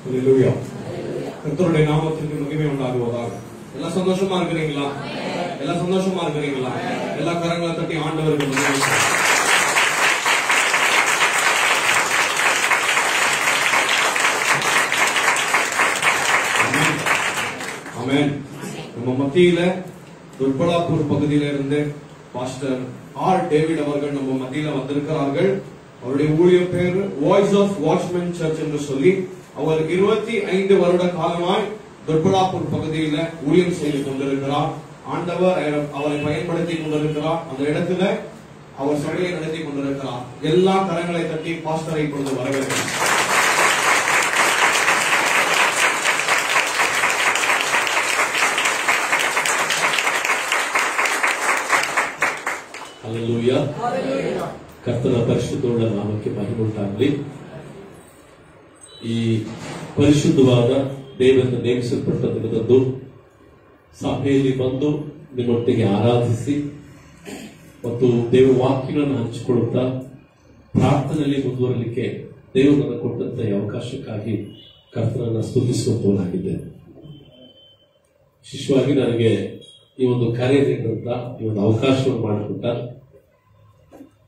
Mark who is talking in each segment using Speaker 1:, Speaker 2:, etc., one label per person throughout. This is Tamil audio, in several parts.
Speaker 1: ஹல்லேலூயா. கர்த்தருடைய நாமத்திற்கு மகிமை உண்டாகுவதாக. எல்லாம் சந்தோஷமா இருக்கிறீங்களா? எல்லாம் சந்தோஷமா இருக்கிறீங்களா? எல்லா கரங்களை தட்டி ஆண்டவருக்கு மகிமை. ஆமென். நம்ம மத்தியில துர்பலாப்பூர் பகுதியில இருந்து பாஸ்டர் ஆர் டேவிட் அவர்கள் நம்ம மத்தியில வந்திருக்கிறார்கள். அவருடைய ஊழிய பேர் வாய்ஸ் ஆஃப் வாட்ச்மேன் சர்ச் என்று சொல்லி அவர் 25 வருட காலமாய் துர்பலாப்பூர் பகுதியில ஊழியம் செய்து கொண்டிருக்கிறார். ஆண்டவர் அவரை பயன்படுத்தி கொண்டிருக்கிறார். அந்த இடத்துல அவர் சபையை நடத்தி கொண்டிருக்கிறார். எல்லா கரங்களை தட்டி பாஸ்டரை இப்பொழுது வரவேற்கிறார்.
Speaker 2: Hallelujah. ಕರ್ತನ ಪರಿಶುದ್ಧವುಳ್ಳ ನಾಮಕ್ಕೆ ಮಹಿಮೆ ಉಂಟಾಗಲಿ. ಈ ಪರಿಶುದ್ಧವಾದ ದೇವರನ್ನು ನೇಮಿಸಲ್ಪಟ್ಟ ದಿನದಂದು ಸಭೆಯಲ್ಲಿ ಬಂದು ನಿಮ್ಮೊಟ್ಟಿಗೆ ಆರಾಧಿಸಿ ಮತ್ತು ದೇವರ ವಾಕ್ಯಗಳನ್ನು ಹಂಚಿಕೊಳ್ಳುತ್ತಾ ಪ್ರಾರ್ಥನೆಯಲ್ಲಿ ಮುಂದುವರಲಿಕ್ಕೆ ದೇವರನ್ನು ಕೊಟ್ಟಂತ ಈ ಅವಕಾಶಕ್ಕಾಗಿ ಕರ್ತನನ್ನು ಸ್ತುತಿಸುವಂತವನಾಗಿದ್ದೇನೆ. ವಿಶೇಷವಾಗಿ ನನಗೆ ಈ ಒಂದು ಕರೆ ನೀಡಿದಂತ ಈ ಒಂದು ಅವಕಾಶವನ್ನು ಮಾಡಿಕೊಟ್ಟ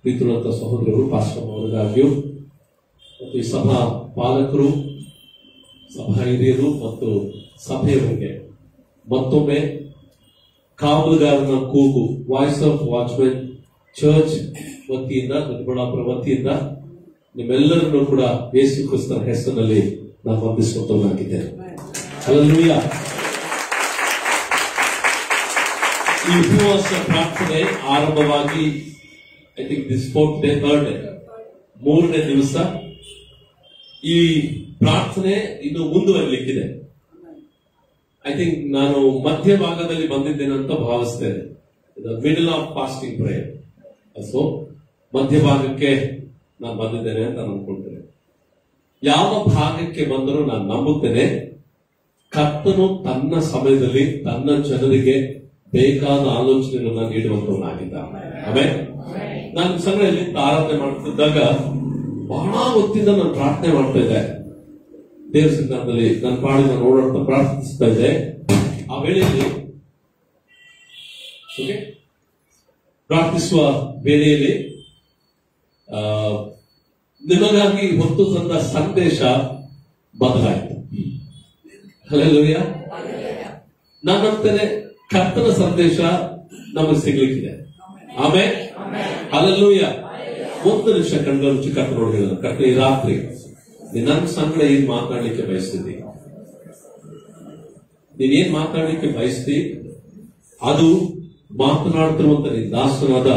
Speaker 2: ಪ್ರೀತಿಯುಳ್ಳ ಸಹೋದರರು ಪಾಸ್ಟರ್ ಅವರಿಗಾಗಿಯೂ ಮತ್ತು ಈ ಸಭಾ ಪಾಲಕರು, ಸಭಾ ಹಿರಿಯರು ಮತ್ತು ಸಭೆಯವರಿಗೆ ಮತ್ತೊಮ್ಮೆ ಕಾವಲುಗಾರನ ಕೂಗು ವಾಯ್ಸ್ ಆಫ್ ವಾಚ್ಮನ್ ಚರ್ಚ್ ವತಿಯಿಂದ, ದೊಡ್ಡಬಳ್ಳಾಪುರ ವತಿಯಿಂದ ನಿಮ್ಮೆಲ್ಲರನ್ನು ಕೂಡ ಯೇಸು ಕ್ರಿಸ್ತನ ಹೆಸರಿನಲ್ಲಿ ನಾನು ವಂದಿಸುವಂತವನಾಗಿದ್ದೇನೆ. ಹಲ್ಲೆಲೂಯಾ. ಈ ಉಪವಾಸ ಪ್ರಾರ್ಥನೆ ಆರಂಭವಾಗಿ I think this 4th day 3rd day 3ನೇ ದಿವಸ ಈ ಪ್ರಾರ್ಥನೆ ಇನ್ನು ಮುಂದುವರಲಿಕ್ಕಿದೆ. ಐ ಥಿಂಕ್ ನಾನು ಮಧ್ಯ ಭಾಗದಲ್ಲಿ ಬಂದಿದ್ದೇನೆ ಅಂತ ಭಾವಿಸ್ತೇನೆ. Middle of fasting prayer. So ಮಧ್ಯ ಭಾಗಕ್ಕೆ ನಾನು ಬಂದಿದ್ದೇನೆ ಅಂತ ಅನ್ಕೊಳ್ತೇನೆ. ಯಾವ ಭಾಗಕ್ಕೆ ಬಂದರೂ ನಾನು ನಂಬುತ್ತೇನೆ ಕರ್ತನು ತನ್ನ ಸಮಯದಲ್ಲಿ ತನ್ನ ಜನರಿಗೆ ಬೇಕಾದ ಆಲೋಚನೆಗಳನ್ನ ನೀಡುವಂತವನಾಗಿದ್ದಾನೆ. ಆಮೇಲೆ ನಾನು ಸಭೆಯಲ್ಲಿ ಆರಾಧನೆ ಮಾಡ್ತಿದ್ದಾಗ ಬಹಳ ಹೊತ್ತಿಂದ ನಾನು ಪ್ರಾರ್ಥನೆ ಮಾಡ್ತಾ ಇದ್ದೆ. ದೇವರ ಸಿದ್ಧಾಂತದಲ್ಲಿ ನನ್ನ ಪಾಡಿನ ನೋಡೋಣ ಪ್ರಾರ್ಥಿಸ್ತಾ ಇದ್ದೆ. ಆ ವೇಳೆಯಲ್ಲಿ ಪ್ರಾರ್ಥಿಸುವ ವೇಳೆಯಲ್ಲಿ ನಿಮಗಾಗಿ ಹೊತ್ತು ತಂದ ಸಂದೇಶ ಬದಲಾಯಿತು. ಹಲ್ಲೆಲೂಯಾ. ನಾನಂತೇನೆ ಕರ್ತನ ಸಂದೇಶ ನಮಗೆ ಸಿಗ್ಲಿಕ್ಕಿದೆ. ಆಮೇಲೆ ಹಲ್ಲೆಲೂಯಾ. ಒಂದು ನಿಮಿಷ ಕಣ್ಗಳು ಮುಚ್ಚಿ ಕರ್ತ ನೋಡಿದ ಕರ್ತ ಈ ರಾತ್ರಿ ನನ್ನ ಸಂಗಡ ಏನ್ ಮಾತಾಡ್ಲಿಕ್ಕೆ ಬಯಸ್ತಿದ್ದಿ, ನೀನೇನ್ ಮಾತಾಡ್ಲಿಕ್ಕೆ ಬಯಸ್ತಿ ಅದು ಮಾತನಾಡ್ತಿರುವಂತ ನಿನ್ ದಾಸನಾದ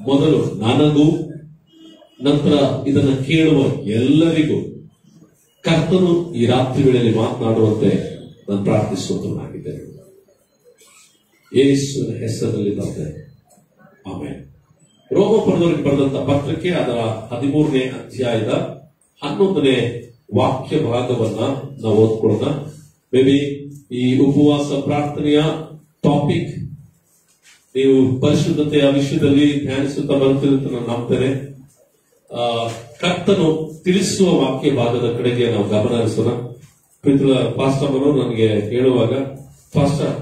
Speaker 2: ಮೊದಲು ನನಗೂ ನಂತರ ಇದನ್ನ ಕೇಳುವ ಎಲ್ಲರಿಗೂ ಕರ್ತನು ಈ ರಾತ್ರಿ ವೇಳೆಯಲ್ಲಿ ಮಾತನಾಡುವಂತೆ ನಾನು ಪ್ರಾರ್ಥಿಸುವಂತನಾಗಿದ್ದೇನೆ. ಯೇಸುವಿನ ಹೆಸರಿನಲ್ಲಿ ಬರ್ತೇನೆ. ಆಮೇಲೆ ರೋಮಪುರದವರಿಗೆ ಬರೆದಂತ ಪತ್ರಕ್ಕೆ ಅದರ 13ನೇ ಅಧ್ಯಾಯದ 11ನೇ ವಾಕ್ಯ ಭಾಗವನ್ನ ನಾವು ಓದ್ಕೊಳ್ಳೋಣ. ಮೇಬಿ ಈ ಉಪವಾಸ ಪ್ರಾರ್ಥನೆಯ ಟಾಪಿಕ್ ನೀವು ಪರಿಶುದ್ಧತೆಯ ವಿಷಯದಲ್ಲಿ ಧ್ಯಾನಿಸುತ್ತಾ ಬರುತ್ತದೆ ಅಂತ ನಾನು ನಂಬ್ತೇನೆ. ಕರ್ತನು ತಿಳಿಸುವ ವಾಕ್ಯ ಭಾಗದ ಕಡೆಗೆ ನಾವು ಗಮನ ಹರಿಸೋಣ. ಪ್ರೀತಿಯ ಪಾಸ್ಟರ್ ಅವರು ನನಗೆ ಹೇಳುವಾಗ, ಪಾಸ್ಟರ್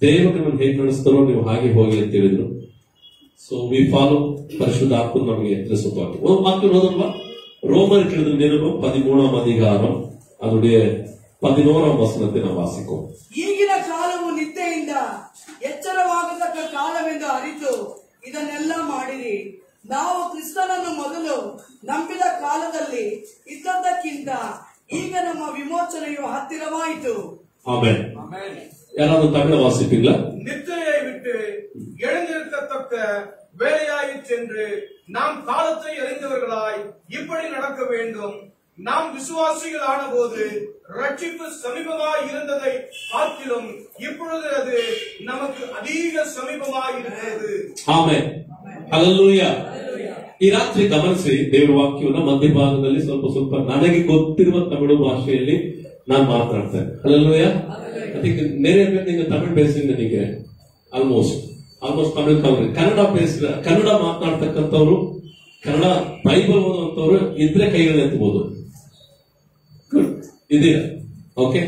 Speaker 2: ದೇವರು ನಿಮ್ಮನ್ನು ಹೇಗೆ ನಡೆಸ್ತಾರೋ ನೀವು ಹಾಗೆ ಹೋಗಿ ಅಂತ ಹೇಳಿದ್ರು. ಸೊ ವಿ ಫಾಲೋ ಪರಿಶುದ್ಧ ಆತ್ಮ ನಮಗೆ ತಿಳಿಸುವ ವಾಕ್ಯ ಓದಲ್ವಾ? ரோமர் எழுதும் நிருபம் 13ஆம் அதிகாரம் அதனுடைய 11ஆம் வசனத்தை நாம் வாசிப்போம். ಈಗಿನ ಕಾಲವು ನಿತ್ಯೆಯಿಂದ ಎಚ್ಚರವಾಗತಕ್ಕ ಕಾಲವೆಂದು ಅರಿತು ಇದನ್ನೆಲ್ಲ ಮಾಡಿರಿ. ನಾವು ಕ್ರಿಸ್ತನನ್ನು ಮೊದಲು ನಂಬಿದ ಕಾಲದಲ್ಲಿ ಇದ್ದದ್ದಕ್ಕಿಂತ ಈಗ ನಮ್ಮ ವಿಮೋಚನೆಯು ಹತ್ತಿರವಾಯಿತು. ಆಮೆನ್. ಯಾರಾದ್ರೂ ತಮಿಳು ವಾಸಿப்பிಲ್ಲ?
Speaker 3: நித்திரையை விட்டு எழுந்திருக்கத்தக்க வேலையாயிற்று என்று நாம் காலத்தை அறிந்தவர்களாய் இப்படி நடக்க வேண்டும். நாம் விசுவாசிகள் ஆன போது ரட்சிப்பு சமீபமாய் இருந்ததை பார்க்கிலும் இப்பொழுது அது நமக்கு அதிக சமீபமாய் இருக்கிறது.
Speaker 2: ಆಮೆನ್. ಹಲ್ಲೆಲೂಯಾ. ಈ ರಾತ್ರಿ ಗಮನಿಸಿ ದೇವರ ವಾಕ್ಯವನ್ನು ಮಧ್ಯಭಾಗದಲ್ಲಿ ಸ್ವಲ್ಪ ನನಗೆ ಗೊತ್ತಿರುವ ತಮಿಳು ಭಾಷೆಯಲ್ಲಿ ನಾನು ಮಾತನಾಡ್ತೇನೆ. ಹಲ್ಲೆಲೂಯಾ. ಅದಕ್ಕೆ நிறைய பேர் நீங்க தமிழ் பேசுறீங்க நினைக்கிறேன். ಆಲ್ಮೋಸ್ಟ್ ತಮಿಳು ಕನ್ನಡ ಮಾತನಾಡ್ತಕ್ಕಂಥವ್ರು, ಕನ್ನಡ ಬೈಬಲ್ ಓದುವಂತವ್ರು ಇದ್ರೆ ಕೈಗಳು ಎತ್ತಬಹುದು. ಇದೀರಾ? ಓಕೆ,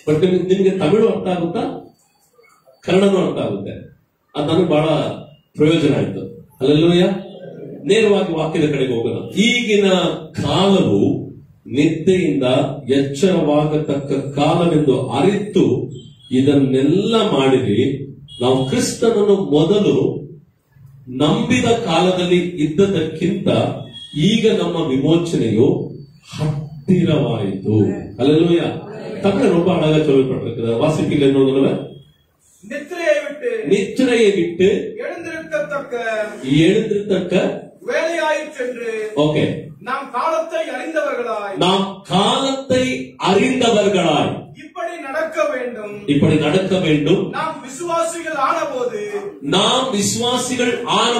Speaker 2: ಬಟ್ ನಿಮ್ಗೆ ತಮಿಳು ಅರ್ಥ ಆಗುತ್ತಾ, ಕನ್ನಡನೂ ಅರ್ಥ ಆಗುತ್ತೆ. ಅದು ನನಗೆ ಬಹಳ ಪ್ರಯೋಜನ ಆಯ್ತು. ಹಲ್ಲೆಲೂಯಾ. ನೇರವಾಗಿ ವಾಕ್ಯದ ಕಡೆಗೆ ಹೋಗೋಣ. ಈಗಿನ ಕಾಲವು ನಿದ್ದೆಯಿಂದ ಎಚ್ಚರವಾಗತಕ್ಕ ಕಾಲವೆಂದು ಅರಿತು ಇದನ್ನೆಲ್ಲ ಮಾಡಿರಿ. ನಾವು ಕ್ರಿಸ್ತನನ್ನು ಮೊದಲು ನಂಬಿದ ಕಾಲದಲ್ಲಿ ಇದ್ದದಕ್ಕಿಂತ ಈಗ ನಮ್ಮ ವಿಮೋಚನೆಯು ಹತ್ತಿರವಾಯಿತು. ಹಲ್ಲೆಲೂಯಾ. ತಮಿಳು ரொம்ப அழகா சொல்லப்பட்டிருக்கிறது. வாசிப்பீங்க என்னோட? நித்திரையை விட்டு எழுந்திருக்கத்தக்க
Speaker 3: வேலையாயிற்றென்று.
Speaker 2: ஓகே,
Speaker 3: நாம் காலத்தை அறிந்தவர்களாய் இப்படி நடக்க வேண்டும். நாம் விசுவாசிகள் ஆன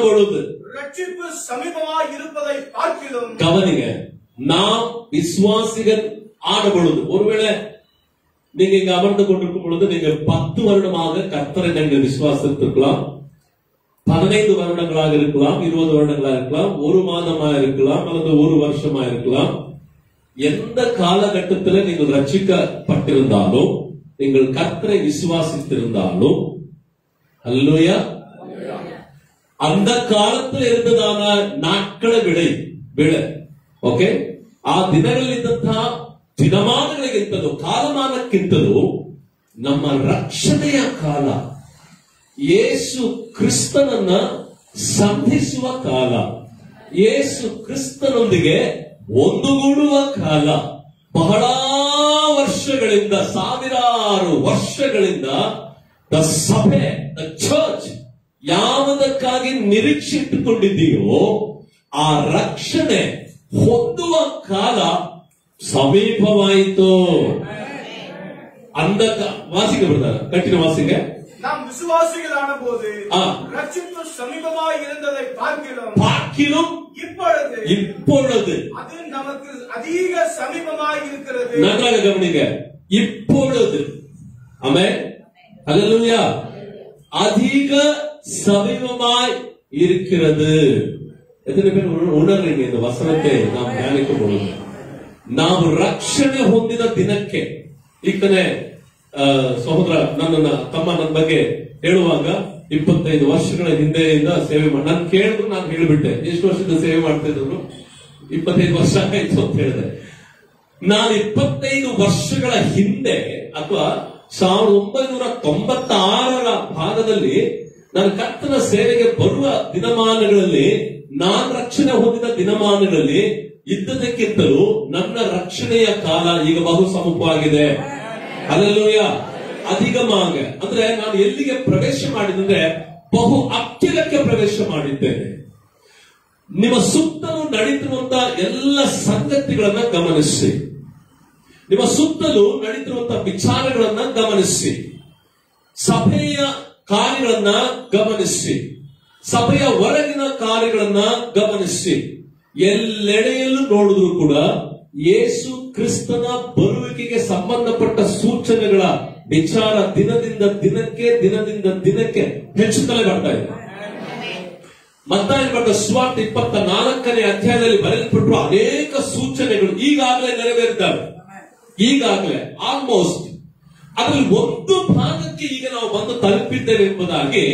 Speaker 3: பொழுது ரட்சிப்பு சமீபமாய் இருப்பதை பார்க்கிறோம்.
Speaker 2: கவனிங்க, நாம் விசுவாசிகள் ஆன பொழுது, ஒருவேளை நீங்க இங்க அமர்ந்து கொண்டிருக்கும் பொழுது நீங்க 10 வருடமாக கர்த்தரை நீங்கள் விசுவாசித்திருக்கலாம், 15 வருடங்களாக இருக்கலாம், 20 வருடங்களாக இருக்கலாம், 1 மாதமா இருக்கலாம், அல்லது 1 வருஷமா இருக்கலாம். எந்த காலகட்டத்தில் நீங்கள் ரட்சிக்கப்பட்டிருந்தாலும், நீங்கள் கர்த்தரை விசுவாசித்திருந்தாலும், அல்லேலூயா, அந்த காலத்தில் இருந்ததான ನಾಟ್ಗಳ ವಿಡ ಓಕೆ, ಆ ದಿನಗಳಲ್ಲಿದ್ದಂತಹ ದಿನಮಾನಗಳಿಗಿಂತಲೂ ಕಾಲಮಾನಕ್ಕಿಂತಲೂ ನಮ್ಮ ರಕ್ಷಣೆಯ ಕಾಲ, ಯೇಸು ಕ್ರಿಸ್ತನನ್ನ ಸಂಧಿಸುವ ಕಾಲ, ಯೇಸು ಕ್ರಿಸ್ತನೊಂದಿಗೆ ಒಂದುಗೂಡುವ ಕಾಲ, ಬಹಳ ವರ್ಷಗಳಿಂದ, ಸಾವಿರಾರು ವರ್ಷಗಳಿಂದ ದ ಸಭೆ, ದ ಚರ್ಚ್ ಯಾವುದಕ್ಕಾಗಿ ನಿರೀಕ್ಷೆ ಇಟ್ಟುಕೊಂಡಿದೆಯೋ ಆ ರಕ್ಷಣೆ ಹೊಂದುವ ಕಾಲ ಸಮೀಪವಾಯಿತು. வாசிக்க ಬರ್ತಾರೆ, கட்டின வாசிங்க.
Speaker 3: நாம் விசுவாசிகளான போது ரட்சிப்பு சமீபமாய் இருந்ததை பார்க்கிறோம். இப்பொழுது அது நமக்கு அதிக சமீபமாய் இருக்கிறது.
Speaker 2: நன்றாக கவனிங்க, இப்பொழுது. ஆமென், ஹல்லேலூயா. அதிக சமீபமாய் இருக்கிறது. எத்தனை பேர் உணர்றீங்க இந்த வசனத்தை நாம் தியானிக்கும் பொழுது? ನಾವು ರಕ್ಷಣೆ ಹೊಂದಿದ ದಿನಕ್ಕೆ, ಈ ಕಡೆ ಸಹೋದರ ತಮ್ಮ ನನ್ನ ಬಗ್ಗೆ ಹೇಳುವಾಗ 25 ವರ್ಷಗಳ ಹಿಂದೆಯಿಂದ ಸೇವೆ ಮಾಡಿ, ನಾನು ಕೇಳಿದ್ರು, ನಾನು ಹೇಳಿಬಿಟ್ಟೆ ಎಷ್ಟು ವರ್ಷದ ಸೇವೆ ಮಾಡ್ತಾ ಇದ್ರು. 25 ವರ್ಷ ಆಯ್ತು ಅಂತ ಹೇಳಿದೆ. ನಾನು 25 ವರ್ಷಗಳ ಹಿಂದೆ ಅಥವಾ 1996ರ ಭಾಗದಲ್ಲಿ ನಾನು ಕರ್ತನ ಸೇವೆಗೆ ಬರುವ ದಿನಮಾನಗಳಲ್ಲಿ, ನಾನು ರಕ್ಷಣೆ ಹೊಂದಿದ ದಿನಮಾನಗಳಲ್ಲಿ ಇದ್ದದಕ್ಕಿಂತಲೂ ನನ್ನ ರಕ್ಷಣೆಯ ಕಾಲ ಈಗ ಬಹು ಸಮೀಪವಾಗಿದೆ. ಹಲ್ಲೆಲೂಯಾ. ಅಧಿಕமாக ಅಂದ್ರೆ ನಾನು ಎಲ್ಲಿಗೆ ಪ್ರವೇಶ ಮಾಡಿದ್ರೆ ಬಹು ಹತ್ತಿರಕ್ಕೆ ಪ್ರವೇಶ ಮಾಡಿದ್ದೇನೆ. ನಿಮ್ಮ ಸುತ್ತಲೂ ನಡೀತಿರುವಂತಹ ಎಲ್ಲ ಸಂಗತಿಗಳನ್ನ ಗಮನಿಸಿ, ನಿಮ್ಮ ಸುತ್ತಲೂ ನಡೀತಿರುವಂತಹ ವಿಚಾರಗಳನ್ನ ಗಮನಿಸಿ, ಸಭೆಯ ಕಾರ್ಯಗಳನ್ನ ಗಮನಿಸಿ, ಸಭೆಯ ಹೊರಗಿನ ಕಾರ್ಯಗಳನ್ನ ಗಮನಿಸಿ. ಎಲ್ಲೆಡೆಯಲ್ಲೂ ನೋಡಿದ್ರು ಕೂಡ ಯೇಸು ಕ್ರಿಸ್ತನ ಬರುವಿಕೆಗೆ ಸಂಬಂಧಪಟ್ಟ ಸೂಚನೆಗಳ ವಿಚಾರ ದಿನದಿಂದ ದಿನಕ್ಕೆ ಹೆಚ್ಚುತ್ತಲೇ ಬರ್ತಾ ಇದೆ. ಮತ್ತಾಯ ಬರೆದ ಸುವಾರ್ತೆ 24ನೇ ಅಧ್ಯಾಯದಲ್ಲಿ ಬರೆಯಲ್ಪಟ್ಟರು ಅನೇಕ ಸೂಚನೆಗಳು ಈಗಾಗಲೇ ನೆರವೇರಿದ್ದಾವೆ. ಈಗಾಗಲೇ ಆಲ್ಮೋಸ್ಟ್ ಅದರಲ್ಲಿ ಒಂದು ಭಾಗಕ್ಕೆ ಈಗ ನಾವು ಬಂದು ತಲುಪಿದ್ದೇವೆ ಎಂಬುದಾಗಿ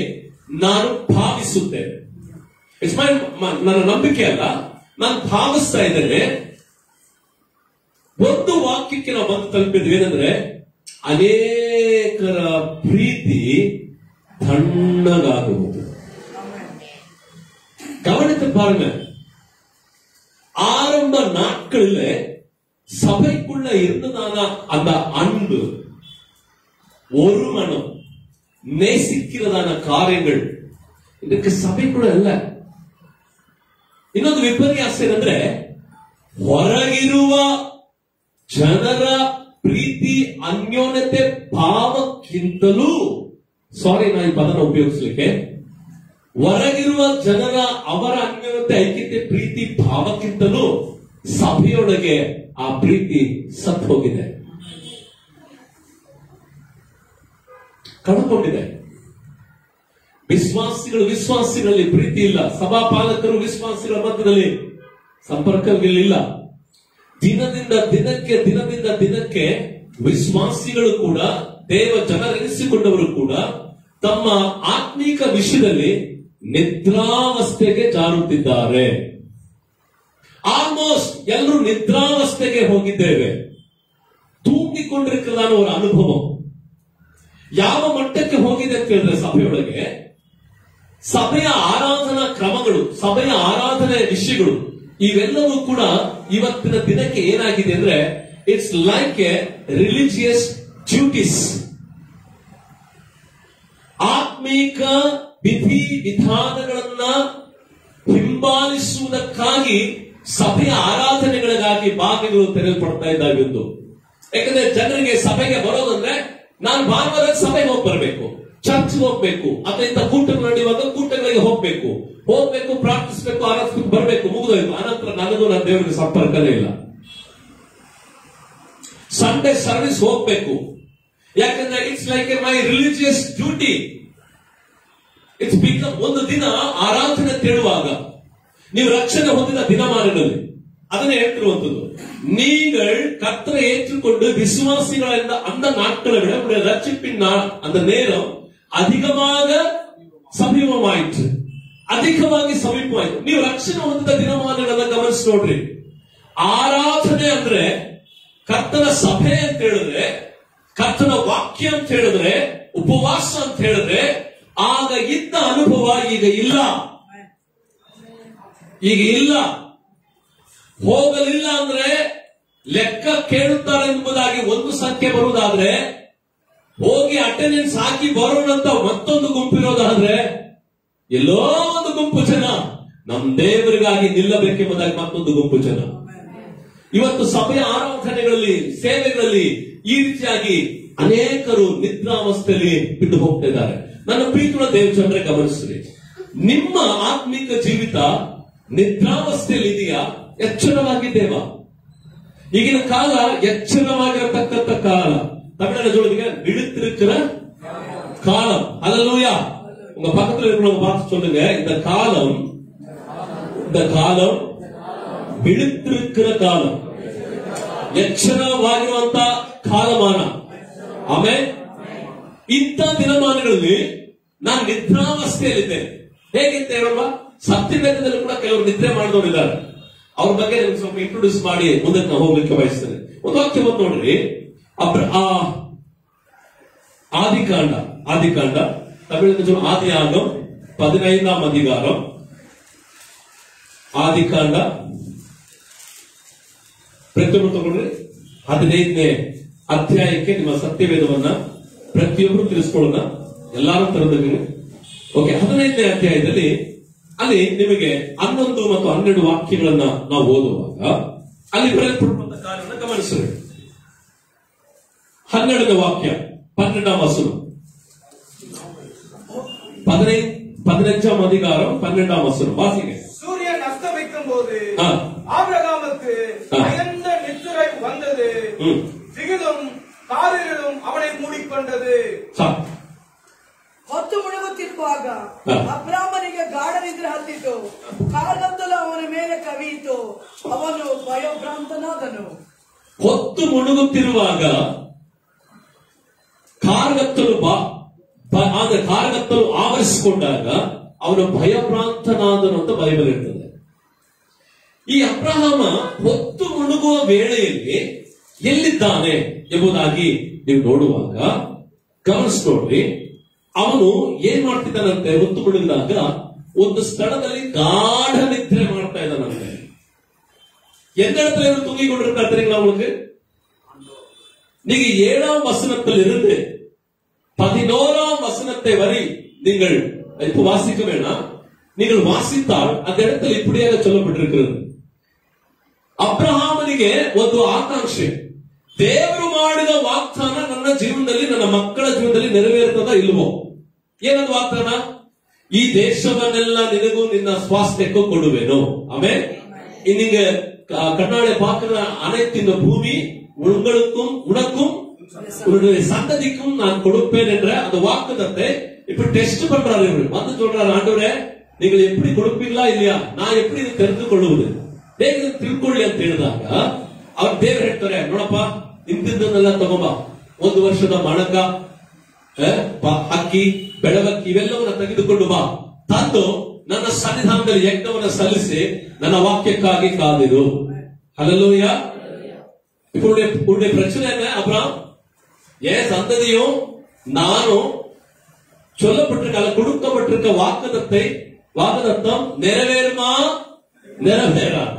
Speaker 2: ನಾನು ಭಾವಿಸುತ್ತೇನೆ. ನನ್ನ ನಂಬಿಕೆ ಅಲ್ಲ, ನಾನು ಭಾವಿಸ್ತಾ ಇದ್ದೇನೆ. ಒಂದು ವಾಕ್ಯಕ್ಕೆ ನಾವು ಬಂದು ತಲುಪಿದ್ವಿ, ಏನಂದ್ರೆ ಅನೇಕರ ಪ್ರೀತಿ ತಣ್ಣಗಾಗುವುದು. கவனித்து பாருங்க, ஆரம்ப நாட்களில் சபைக்குள்ள இருந்ததான அந்த அன்பு, ஒரு மனம், நேசிக்கிறதான காரியங்கள் ಇದಕ್ಕೆ ಸಭೆಗಳು ಅಲ್ಲ. ಇನ್ನೊಂದು ವಿಪರ್ಯಾಸ ಏನಂದ್ರೆ, ಹೊರಗಿರುವ ಜನರ ಪ್ರೀತಿ ಅನ್ಯೋನ್ಯತೆ ಭಾವಕ್ಕಿಂತಲೂ, ಸಾರಿ ನಾ ಈ ಪದನ ಉಪಯೋಗಿಸಲಿಕ್ಕೆ, ಹೊರಗಿರುವ ಜನರ ಅವರ ಅನ್ಯೋನ್ಯತೆ ಐಕ್ಯತೆ ಪ್ರೀತಿ ಭಾವಕ್ಕಿಂತಲೂ ಸಭೆಯೊಳಗೆ ಆ ಪ್ರೀತಿ ಸತ್ತು ಹೋಗಿದೆ, ಕಳ್ಕೊಂಡಿದೆ. ವಿಶ್ವಾಸಿಗಳಲ್ಲಿ ಪ್ರೀತಿ ಇಲ್ಲ, ಸಭಾಪಾಲಕರು ವಿಶ್ವಾಸಿಗಳ ಮಧ್ಯದಲ್ಲಿ ಸಂಪರ್ಕವಿಲ್ಲ. ದಿನದಿಂದ ದಿನಕ್ಕೆ ವಿಶ್ವಾಸಿಗಳು ಕೂಡ ದೇವ ಜನರೆನಿಸಿಕೊಂಡವರು ಕೂಡ ತಮ್ಮ ಆತ್ಮೀಕ ವಿಷಯದಲ್ಲಿ ನಿದ್ರಾವಸ್ಥೆಗೆ ಜಾರುತ್ತಿದ್ದಾರೆ. ಆಲ್ಮೋಸ್ಟ್ ಎಲ್ಲರೂ ನಿದ್ರಾವಸ್ಥೆಗೆ ಹೋಗಿದ್ದೇವೆ. ತೂಗಿಕೊಂಡಿರಲಾದ ಅವರ ಅನುಭವ ಯಾವ ಮಟ್ಟಕ್ಕೆ ಹೋಗಿದೆ ಅಂತ ಹೇಳಿದ್ರೆ, ಸಭೆಯೊಳಗೆ ಸಭೆಯ ಆರಾಧನಾ ಕ್ರಮಗಳು, ಸಭೆಯ ಆರಾಧನೆ ವಿಷಯಗಳು ಇವೆಲ್ಲವೂ ಕೂಡ ಇವತ್ತಿನ ದಿನಕ್ಕೆ ಏನಾಗಿದೆ ಅಂದ್ರೆ, it's like A religious duties. ಆತ್ಮೀಕ ವಿಧಿ ವಿಧಾನಗಳನ್ನ ಹಿಂಬಾಲಿಸುವುದಕ್ಕಾಗಿ ಸಭೆಯ ಆರಾಧನೆಗಳಿಗಾಗಿ ಬಾಗಿಲು ತೆರೆಯಲ್ಪಡ್ತಾ ಇದ್ದಾವೆ ಎಂದು. ಯಾಕಂದ್ರೆ ಜನರಿಗೆ ಸಭೆಗೆ ಬರೋದಂದ್ರೆ ನಾನು ಭಾನುವಾರ ಸಭೆಗೆ ಹೋಗಿ ಬರಬೇಕು, ಚರ್ಚ್ ಹೋಗ್ಬೇಕು, ಅಥವಾ ಇಂಥ ಕೂಟಗಳು ನಡೆಯುವಾಗ ಕೂಟಗಳಿಗೆ ಹೋಗ್ಬೇಕು, ಪ್ರಾರ್ಥಿಸಬೇಕು, ಆರಾಧಿಸಬೇಕು, ಬರಬೇಕು, ಮುಗಿದೋಯ್ತು. ಅನಂತರ ನನಗೂ ನನ್ನ ದೇವರಿಗೆ ಸಂಪರ್ಕನೇ ಇಲ್ಲ. ಸಂಡೇ ಸರ್ವಿಸ್ ಹೋಗ್ಬೇಕು, ಯಾಕಂದ್ರೆ it's like my religious duty. It's become ಒಂದು ದಿನ ಆರಾಧನೆ ತೇಳುವಾಗ ನೀವು ರಕ್ಷಣೆ ಹೊಂದಿದ ದಿನಮಾನಗಳಲ್ಲಿ ಅದನ್ನೇ ಹೇಳ್ತಿರುವಂತದ್ದು. நீங்கள் கர்த்தரை ஏற்றுக்கொண்டு விசுவாசிகள் அந்த நாட்களை விட உங்களுடைய ரட்சிப்பின் அந்த நேரம் அதிகமாக ಸಮೀಪವಾಯಿತು. ಅಧಿಕವಾಗಿ ಸಮೀಪವಾಯಿತು. ನೀವು ರಕ್ಷಣೆ ಹೊಂದಿದ ದಿನಮಾನಗಳನ್ನ ಗಮನಿಸಿ ನೋಡ್ರಿ. ಆರಾಧನೆ ಅಂದ್ರೆ ಕರ್ತನ ಸಭೆ ಅಂತ ಹೇಳಿದ್ರೆ, ಕರ್ತನ ವಾಕ್ಯ ಅಂತ ಹೇಳಿದ್ರೆ, ಉಪವಾಸ ಅಂತ ಹೇಳಿದ್ರೆ, ಆಗ ಇದ್ದ ಅನುಭವ ಈಗ ಇಲ್ಲ. ಹೋಗಲಿಲ್ಲ ಅಂದ್ರೆ ಲೆಕ್ಕ ಕೇಳುತ್ತಾರೆ ಎಂಬುದಾಗಿ ಒಂದು ಸಂಖ್ಯೆ ಬರುವುದಾದ್ರೆ, ಹೋಗಿ ಅಟೆಂಡೆನ್ಸ್ ಹಾಕಿ ಬರೋಣ ಅಂತ ಮತ್ತೊಂದು ಗುಂಪಿರೋದಾದ್ರೆ, ಎಲ್ಲೋ ಒಂದು ಗುಂಪು ಜನ ನಮ್ ದೇವರಿಗಾಗಿ ನಿಲ್ಲಬೇಕೆಂಬುದಾಗಿ ಮತ್ತೊಂದು ಗುಂಪು ಜನ. ಇವತ್ತು ಸಭೆಯ ಆರಾಧನೆಗಳಲ್ಲಿ, ಸೇವೆಗಳಲ್ಲಿ ಈ ರೀತಿಯಾಗಿ ಅನೇಕರು ನಿದ್ರಾವಸ್ಥೆಯಲ್ಲಿ ಬಿದ್ದು ಹೋಗ್ತಾ ಇದ್ದಾರೆ. ನನ್ನ ಪ್ರೀತಿಯ ದೇವ ಜನರೇ ಗಮನಿಸ್ರಿ, ನಿಮ್ಮ ಆತ್ಮಿಕ ಜೀವಿತ ನಿದ್ರಾವಸ್ಥೆಯಲ್ಲಿ ಇದೆಯಾ, ಎಚ್ಚರವಾಗಿದ್ದೇವಾ? ಈಗಿನ ಕಾಲ ಎಚ್ಚರವಾಗಿರತಕ್ಕಂಥ ಕಾಲ. ತಮಿಳಿನ ಜೋಡಿಗೆ விழித்திருக்கிற காலம். அல்லேலூயா. உங்க பக்கத்துல இருக்கிறவங்க பார்த்து சொல்லுங்க, இந்த காலம் விழித்திருக்கிற ಕಾಲಂ, ಎಚ್ಚರವಾಗಿರುವಂತ ಕಾಲಮಾನ. ಆಮೇಲೆ ಇಂಥ ದಿನಮಾನಗಳಲ್ಲಿ ನಾನು ನಿದ್ರಾವಸ್ಥೆಯಲ್ಲಿದ್ದೇನೆ. ಹೇಗಿದ್ದೆ ಹೇಳುವ? ಸತ್ಯವೇದದಲ್ಲಿ ಕೂಡ ಕೆಲವರು ನಿದ್ರೆ ಮಾಡಿದವರಿದ್ದಾರೆ. ಅವ್ರ ಬಗ್ಗೆ ನಿಮ್ಗೆ ಸ್ವಲ್ಪ ಇಂಟ್ರೊಡ್ಯೂಸ್ ಮಾಡಿ ಮುಂದಕ್ಕೆ ನಾವು ಹೋಗ್ಲಿಕ್ಕೆ ಬಯಸ್ತೇನೆ. ಒಂದು ವಾಕ್ಯ ಬಂದು ನೋಡ್ರಿ, ಆದಿಕಾಂಡ ತಮಿಳಿನ ಆದಿಯಾಗಂ 15ಾம் அதிகாரம். ಆದಿಕಾಂಡ ಪ್ರತಿಯೊಬ್ಬರು ತಗೊಂಡ್ರಿ 15ನೇ ಅಧ್ಯಾಯಕ್ಕೆ ನಿಮ್ಮ ಸತ್ಯವೇದವನ್ನ ಪ್ರತಿಯೊಬ್ಬರು ತಿಳಿಸ್ಕೊಳ್ಳೋಣ. ಎಲ್ಲಾರು ತರದಲ್ಲಿ ಓಕೆ. 15ನೇ ಅಧ್ಯಾಯದಲ್ಲಿ ಅಲ್ಲಿ ನಿಮಗೆ 11 ಮತ್ತು 12 ವಾಕ್ಯಗಳನ್ನ ನಾವು ಓದುವಾಗ ಅಲ್ಲಿ ಬರೆಯಲ್ಪಡುವಂತ ಕಾರ್ಯವನ್ನು ಗಮನಿಸಿರಿ. 12ನೇ ವಾಕ್ಯ 12ಾம் ವಚನ, 15ாம் அதிகாரம் 12ாம் வசனம் வாசிங்க.
Speaker 3: சூரியன் அஸ்தமிக்கும் போது ஆபிரகாமுக்கு பயந்த நித்திரை வந்தது, திகிலும் காரிருளும் அவனை மூடிக்கொண்டது.
Speaker 4: ಹೊತ್ತು ಮುಳುಗುತ್ತಿರುವಾಗ ಅಬ್ರಾಮನಿಗೆ ಗಾಢ ನಿದ್ರೆ ಹತ್ತಿತು, ಕಾಲಗತ್ತಲು ಅವನ ಮೇಲೆ ಕವಿಯಿತು, ಅವನು ಭಯಭ್ರಾಂತನಾದನು.
Speaker 2: ಹೊತ್ತು ಮುಳುಗುತ್ತಿರುವಾಗ ಕಾರಗತ್ತಲು ಆವರಿಸಿಕೊಂಡಾಗ ಅವನು ಭಯಭ್ರಾಂತನಾದನು ಅಂತ ಬೈಬಲ್ ಇರ್ತದೆ. ಈ ಅಬ್ರಹಾಮ ಹೊತ್ತು ಮುಳುಗುವ ವೇಳೆಯಲ್ಲಿ ಎಲ್ಲಿದ್ದಾನೆ ಎಂಬುದಾಗಿ ನೀವು ನೋಡುವಾಗ ಗಮನಿಸ್ಕೊಡ್ರಿ. ಅವನು ಏನ್ ಮಾಡ್ತಿದ್ದಾನಂತೆ? ಹೊತ್ತು ಮುಳುಗಿದಾಗ ಒಂದು ಸ್ಥಳದಲ್ಲಿ ಗಾಢ ನಿದ್ರೆ ಮಾಡ್ತಾ ಇದ್ದಾನಂತೆ. எந்த தூங்கி கொண்டிருக்கார் தெரியுங்களா உங்களுக்கு? நீங்க 7ஆம் வசனத்தில் இருந்து 11ஆம் வசனத்தை வரை நீங்கள் இப்ப வாசிக்க வேண்டாம். நீங்கள் வாசித்தால் அந்த இடத்துல இப்படியாக சொல்லப்பட்டிருக்கிறது. ಅಬ್ರಹಾಮನಿಗೆ ಒಂದು ಆಕಾಂಕ್ಷೆ, ದೇವರು ಮಾಡಿದ ವಾಗ್ದಾನ ನನ್ನ ಜೀವನದಲ್ಲಿ, ನನ್ನ ಮಕ್ಕಳ ಜೀವನದಲ್ಲಿ ನೆರವೇರ್ತದ ಇಲ್ವೋ? ಏನದು ವಾಗ್ದಾನ? ಈ ದೇಶವನ್ನೆಲ್ಲ ನಿನಗೂ ನಿನ್ನ ಸ್ವಾಸ್ಥ್ಯಕ್ಕೂ ಕೊಡುವೆನು. ಆಮೇಲೆ நீங்க கண்ணாடி பார்க்கிற அனைத்து இந்த பூமி உங்களுக்கும் உனக்கும் உன்னுடைய சந்ததிக்கும் நான் கொடுப்பேன் என்ற அந்த வாக்குத்தத்தை இப்ப டெஸ்ட் பண்றாரு. வந்து சொல்றாரு, ஆண்டவரே நீங்கள் எப்படி கொடுப்பீங்களா இல்லையா, நான் எப்படி தெரிந்து கொள்வது, திருக்கொள்ளி ಅಂತ ಹೇಳಿದಾಗ ಅವ್ರ ದೇವ್ರು ಹೇಳ್ತಾರೆ, ನೋಡಪ್ಪ ಇಂತಿದ್ದನ್ನೆಲ್ಲ ತಗೊಂಬ, 1 ವರ್ಷದ ಮಣಕ, ಅಕ್ಕಿ, ಬೆಳವಕ್ಕಿ ಇವೆಲ್ಲವನ್ನ ತೆಗೆದುಕೊಂಡು ಬಾ, ತಂದು ನನ್ನ ಸನ್ನಿಧಾನದಲ್ಲಿ ಯಜ್ಞವನ್ನು ಸಲ್ಲಿಸಿ ನನ್ನ ವಾಕ್ಯಕ್ಕಾಗಿ ಕಾದಿರು. ஹல்லேலூயா. இப்போடைய பிரச்சனை என்ன? அப்புறம் என் சந்ததியும் நானும் சொல்லப்பட்டிருக்க கொடுக்கப்பட்டிருக்க வாக்குதத்தம் நிறைவேறுமா ನೆರವೇರಾದ?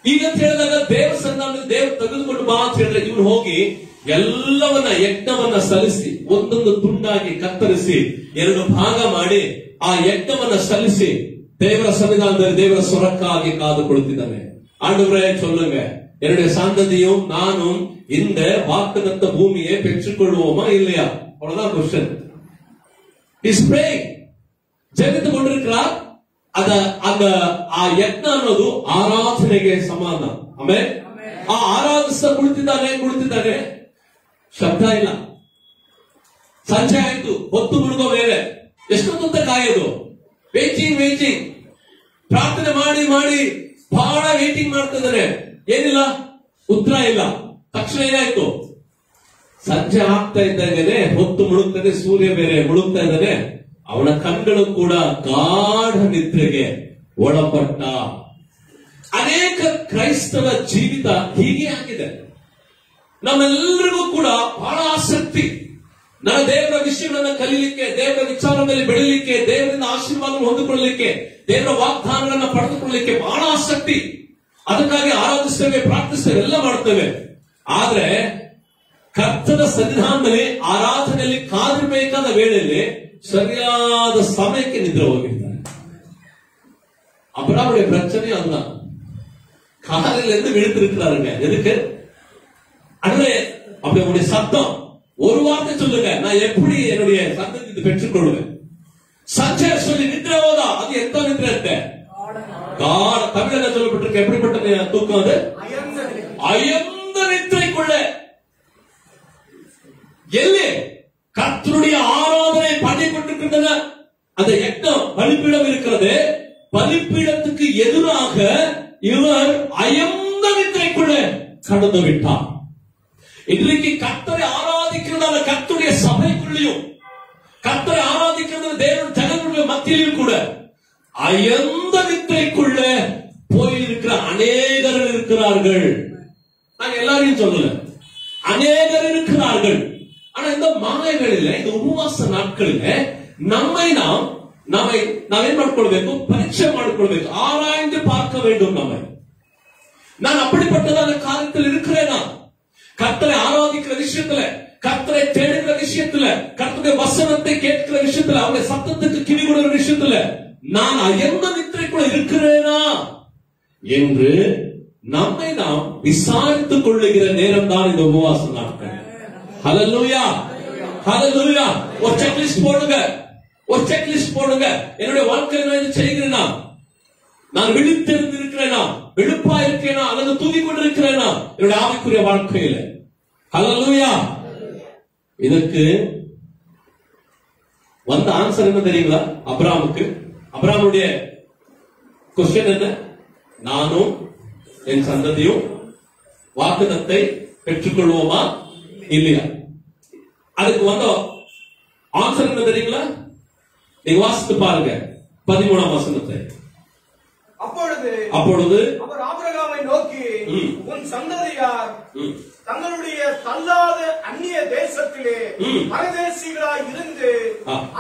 Speaker 2: ಈಗ ಅಂತ ಹೇಳಿದಾಗ ದೇವ ಸನ್ನಿಧಾನದಲ್ಲಿ ದೇವರು ತೆಗೆದುಕೊಂಡು ಬಾ ಅಂತ ಹೇಳಿದ್ರೆ ಇವನು ಹೋಗಿ ಎಲ್ಲವನ್ನ ಯಜ್ಞವನ್ನ ಸಲ್ಲಿಸಿ ಒಂದೊಂದು ತುಂಡಾಗಿ ಕತ್ತರಿಸಿ 2 ಭಾಗ ಮಾಡಿ ಆ ಯಜ್ಞವನ್ನ ಸಲ್ಲಿಸಿ ದೇವರ ಸನ್ನಿಧಾನದಲ್ಲಿ ದೇವರ ಸ್ವರಕ್ಕಾಗಿ ಕಾದುಕೊಳ್ಳುತ್ತಿದ್ದಾನೆ. ஆண்டவரே சொல்லுங்க, என்னுடைய சந்ததியும் நானும் இந்த வாக்குதத்த பூமியை பெற்றுக்கொள்வோமா இல்லையா? அவ்வளவுதான் क्वेश्चन. இஸ் பிரேயிங், ஜெபித்துக் கொண்டிருக்கிறார். அந்த ಯಜ್ಞ ಅನ್ನೋದು ಆರಾಧನೆಗೆ ಸಮಾನ. ಆಮೆನ್. ಆ ಆರಾಧಿಸ್ತಾ ಕುಳಿತಿದ್ದಾನೆ, ಶಬ್ದ ಇಲ್ಲ. ಸಂಜೆ ಆಯ್ತು, ಹೊತ್ತು ಮುಳುಗೋ ವೇಳೆ, ಎಷ್ಟೊತ್ತ ಕಾಯೋದು? ವೇಟಿಂಗ್ ಪ್ರಾರ್ಥನೆ ಮಾಡಿ ಬಹಳ ವೇಟಿಂಗ್ ಮಾಡ್ತಿದ್ದಾನೆ, ಏನಿಲ್ಲ, ಉತ್ತರ ಇಲ್ಲ. ತಕ್ಷಣ ಏನಾಯ್ತು? ಸಂಜೆ ಆಗ್ತಾ ಇದ್ದಾಗನೆ ಹೊತ್ತು ಮುಳುಗ್ತಾನೆ, ಸೂರ್ಯ ಬೇರೆ ಮುಳುಗ್ತಾ ಇದ್ದಾನೆ. ಅವನ ಕಣ್ಗಳು ಕೂಡ ಗಾಢ ನಿದ್ರೆಗೆ ಒಳಪಟ್ಟ. ಅನೇಕ ಕ್ರೈಸ್ತವ ಜೀವಿತ ಹೀಗೆ ಆಗಿದೆ. ನಮ್ಮೆಲ್ಲರಿಗೂ ಕೂಡ ಬಹಳ ಆಸಕ್ತಿ, ನನ್ನ ದೇವರ ವಿಷಯಗಳನ್ನ ಕಲೀಲಿಕ್ಕೆ, ದೇವರ ವಿಚಾರದಲ್ಲಿ ಬೆಳೀಲಿಕ್ಕೆ, ದೇವರಿಂದ ಆಶೀರ್ವಾದ ಹೊಂದಿಕೊಳ್ಳಲಿಕ್ಕೆ, ದೇವರ ವಾಗ್ದಾನಗಳನ್ನ ಪಡೆದುಕೊಳ್ಳಲಿಕ್ಕೆ ಬಹಳ ಆಸಕ್ತಿ. ಅದಕ್ಕಾಗಿ ಆರಾಧಿಸ್ತೇವೆ, ಪ್ರಾರ್ಥಿಸ್ತೇವೆ, ಎಲ್ಲ ಮಾಡ್ತೇವೆ. ಆದ್ರೆ ಕರ್ತನ ಸನ್ನಿಧಾನದಲ್ಲಿ ಆರಾಧನೆಯಲ್ಲಿ ಕಾದಿರಬೇಕಾದ ವೇಳೆಯಲ್ಲಿ சரியாத சமயಕ್ಕೆ நிద్ర ಹೋಗಿರ್ತಾರೆ. அப்புறம் பிரச்சனை அதுதான். காலையில இருந்து விழுத்திருக்கிறாருங்க. எதுக்கு? அங்கே அப்படி உங்களுடைய சத்தம் ஒரு வார்த்தை சொல்லுங்க, நான் எப்படி என்னுடைய சத்தத்தை பெற்றுக்கொள்வேன். சஞ்சய சொல்லி நிద్ర ಹೋದா, அது எந்த நிద్ర இருக்க? காட தமிழ்ல சொல்லப்பட்டிருக்க. எப்படிப்பட்ட தூக்கம் அது? அயர்ந்த நிద్ரைக்குள்ள. எல்லே கர்த்தருடைய ஆராதனை பண்ணி கொண்டிருக்கின்றன. அந்த யக்ஞம் பலிபீடம் இருக்கிறது. பலிபீடத்துக்கு எதிராக இவர் அயர்ந்த நிద్ரைக்குள்ள கடந்து விட்டார். இன்றைக்கு கர்த்தரை ஆராதிக்கிறதால கர்த்தருடைய சபைக்குள்ளேயும், கர்த்தரை ஆராதிக்கிறது தேவன் ஜனங்களுடைய மத்தியிலும் கூட அயர்ந்த நிద్ரைக்குள்ள போயிருக்கிற அநேகர் இருக்கிறார்கள். நான் எல்லாரையும் சொல்லல, அநேகர் இருக்கிறார்கள். ஆனா இந்த மாலைகளில, இந்த ಉಪವಾಸ ನಾட்களில நம்மை நாம் ಏನ್ ಮಾಡ್ಕೊಳ್ಬೇಕು? ಪರೀಕ್ಷೆ ಮಾಡಿಕೊಳ್ಬೇಕು, ஆராய்ந்து பார்க்க வேண்டும். நான் அப்படிப்பட்டதான காரியத்தில் இருக்கிறேனா? கர்த்தரை ஆராதிக்கிற விஷயத்துல, கர்த்தரை தேடுகிற விஷயத்துல, கர்த்தருடைய வசனத்தை கேட்கிற விஷயத்துல, அவருடைய சத்தத்துக்கு கிவி கொடுக்கிற விஷயத்துல நான் அயர்ந்த நித்திரைக்குள்ள இருக்கிறேனா என்று நம்மை நாம் விசாரித்துக் கொள்ளுகிற நேரம் தான் இந்த உபவாச நாட்கள். ஹல்லேலூயா, ஹல்லேலூயா. ஒரு செக்லிஸ்ட் போடுங்க, என்னுடைய வாழ்க்கையில் நான் இது செய்கிறேனா, நான் விழித்திருந்து இருக்கிறேனா, விழுப்பா இருக்கேனா, அல்லது தூங்கிக் கொண்டிருக்கிறேனா என்னுடைய ஆவிக்குரிய வாழ்க்கையில? ஹல்லேலூயா. இதற்கு வந்த ஆன்சர் என்ன தெரியுங்களா? அப்ராமுடைய क्वेश्चन என்ன? நானும் என் சந்ததியும் வாக்குதத்தை பெற்றுக்கொள்வோமா இல்லையா? அதுக்கு வந்த ஆன்சர் என்ன தெரியுங்களா? நீங்க வாசித்து பாருங்க 13ஆம் வசனத்தை. அப்பொழுது
Speaker 3: அவர் ஆபிரகாமை நோக்கி, உன் சந்ததியார் தங்களுடைய தள்ளாத அந்நிய தேசத்திலே பரதேசிகளாய் இருந்து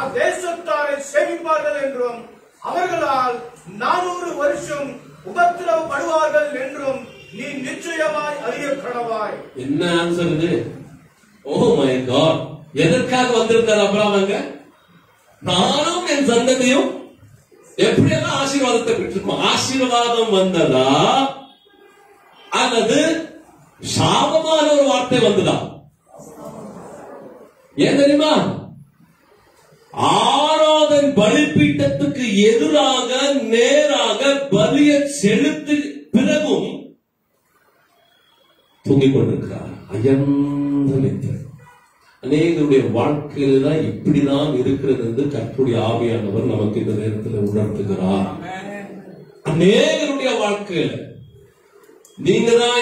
Speaker 3: அத்தேசத்தாரை சேவிப்பார்கள் என்றும் அவர்களால் 400 வருஷம் உபத்திரவப்படுவார்கள் என்றும் நீ நிச்சயமாய் அறிய கடவாய்.
Speaker 2: என்ன ஆன்சர் இது? Oh my god. எதற்காக வந்திருந்தார் அப்ராமங்க? நானும் என் சந்ததியும் எப்படியெல்லாம் ஆசீர்வாதத்தை பெற்றிருக்கோம். ஆசீர்வாதம் வந்ததா அல்லது சாபமான ஒரு வார்த்தை வந்ததா? ஏன் தெரியுமா? ஆராதன் பலிபீட்டத்துக்கு எதிராக நேராக பலியை செலுத்தி பிறகும் தூங்கிக் கொண்டிருக்கிறார். அயர்ந்த நித்திரை. அநேகருடைய வாழ்க்கையில தான் இப்படிதான் இருக்கிறது என்று கர்த்தருடைய ஆவியானவர் நமக்கு இந்த நேரத்தில் உணர்த்துகிறார். அநேகருடைய வாழ்க்கையில நீங்க தான்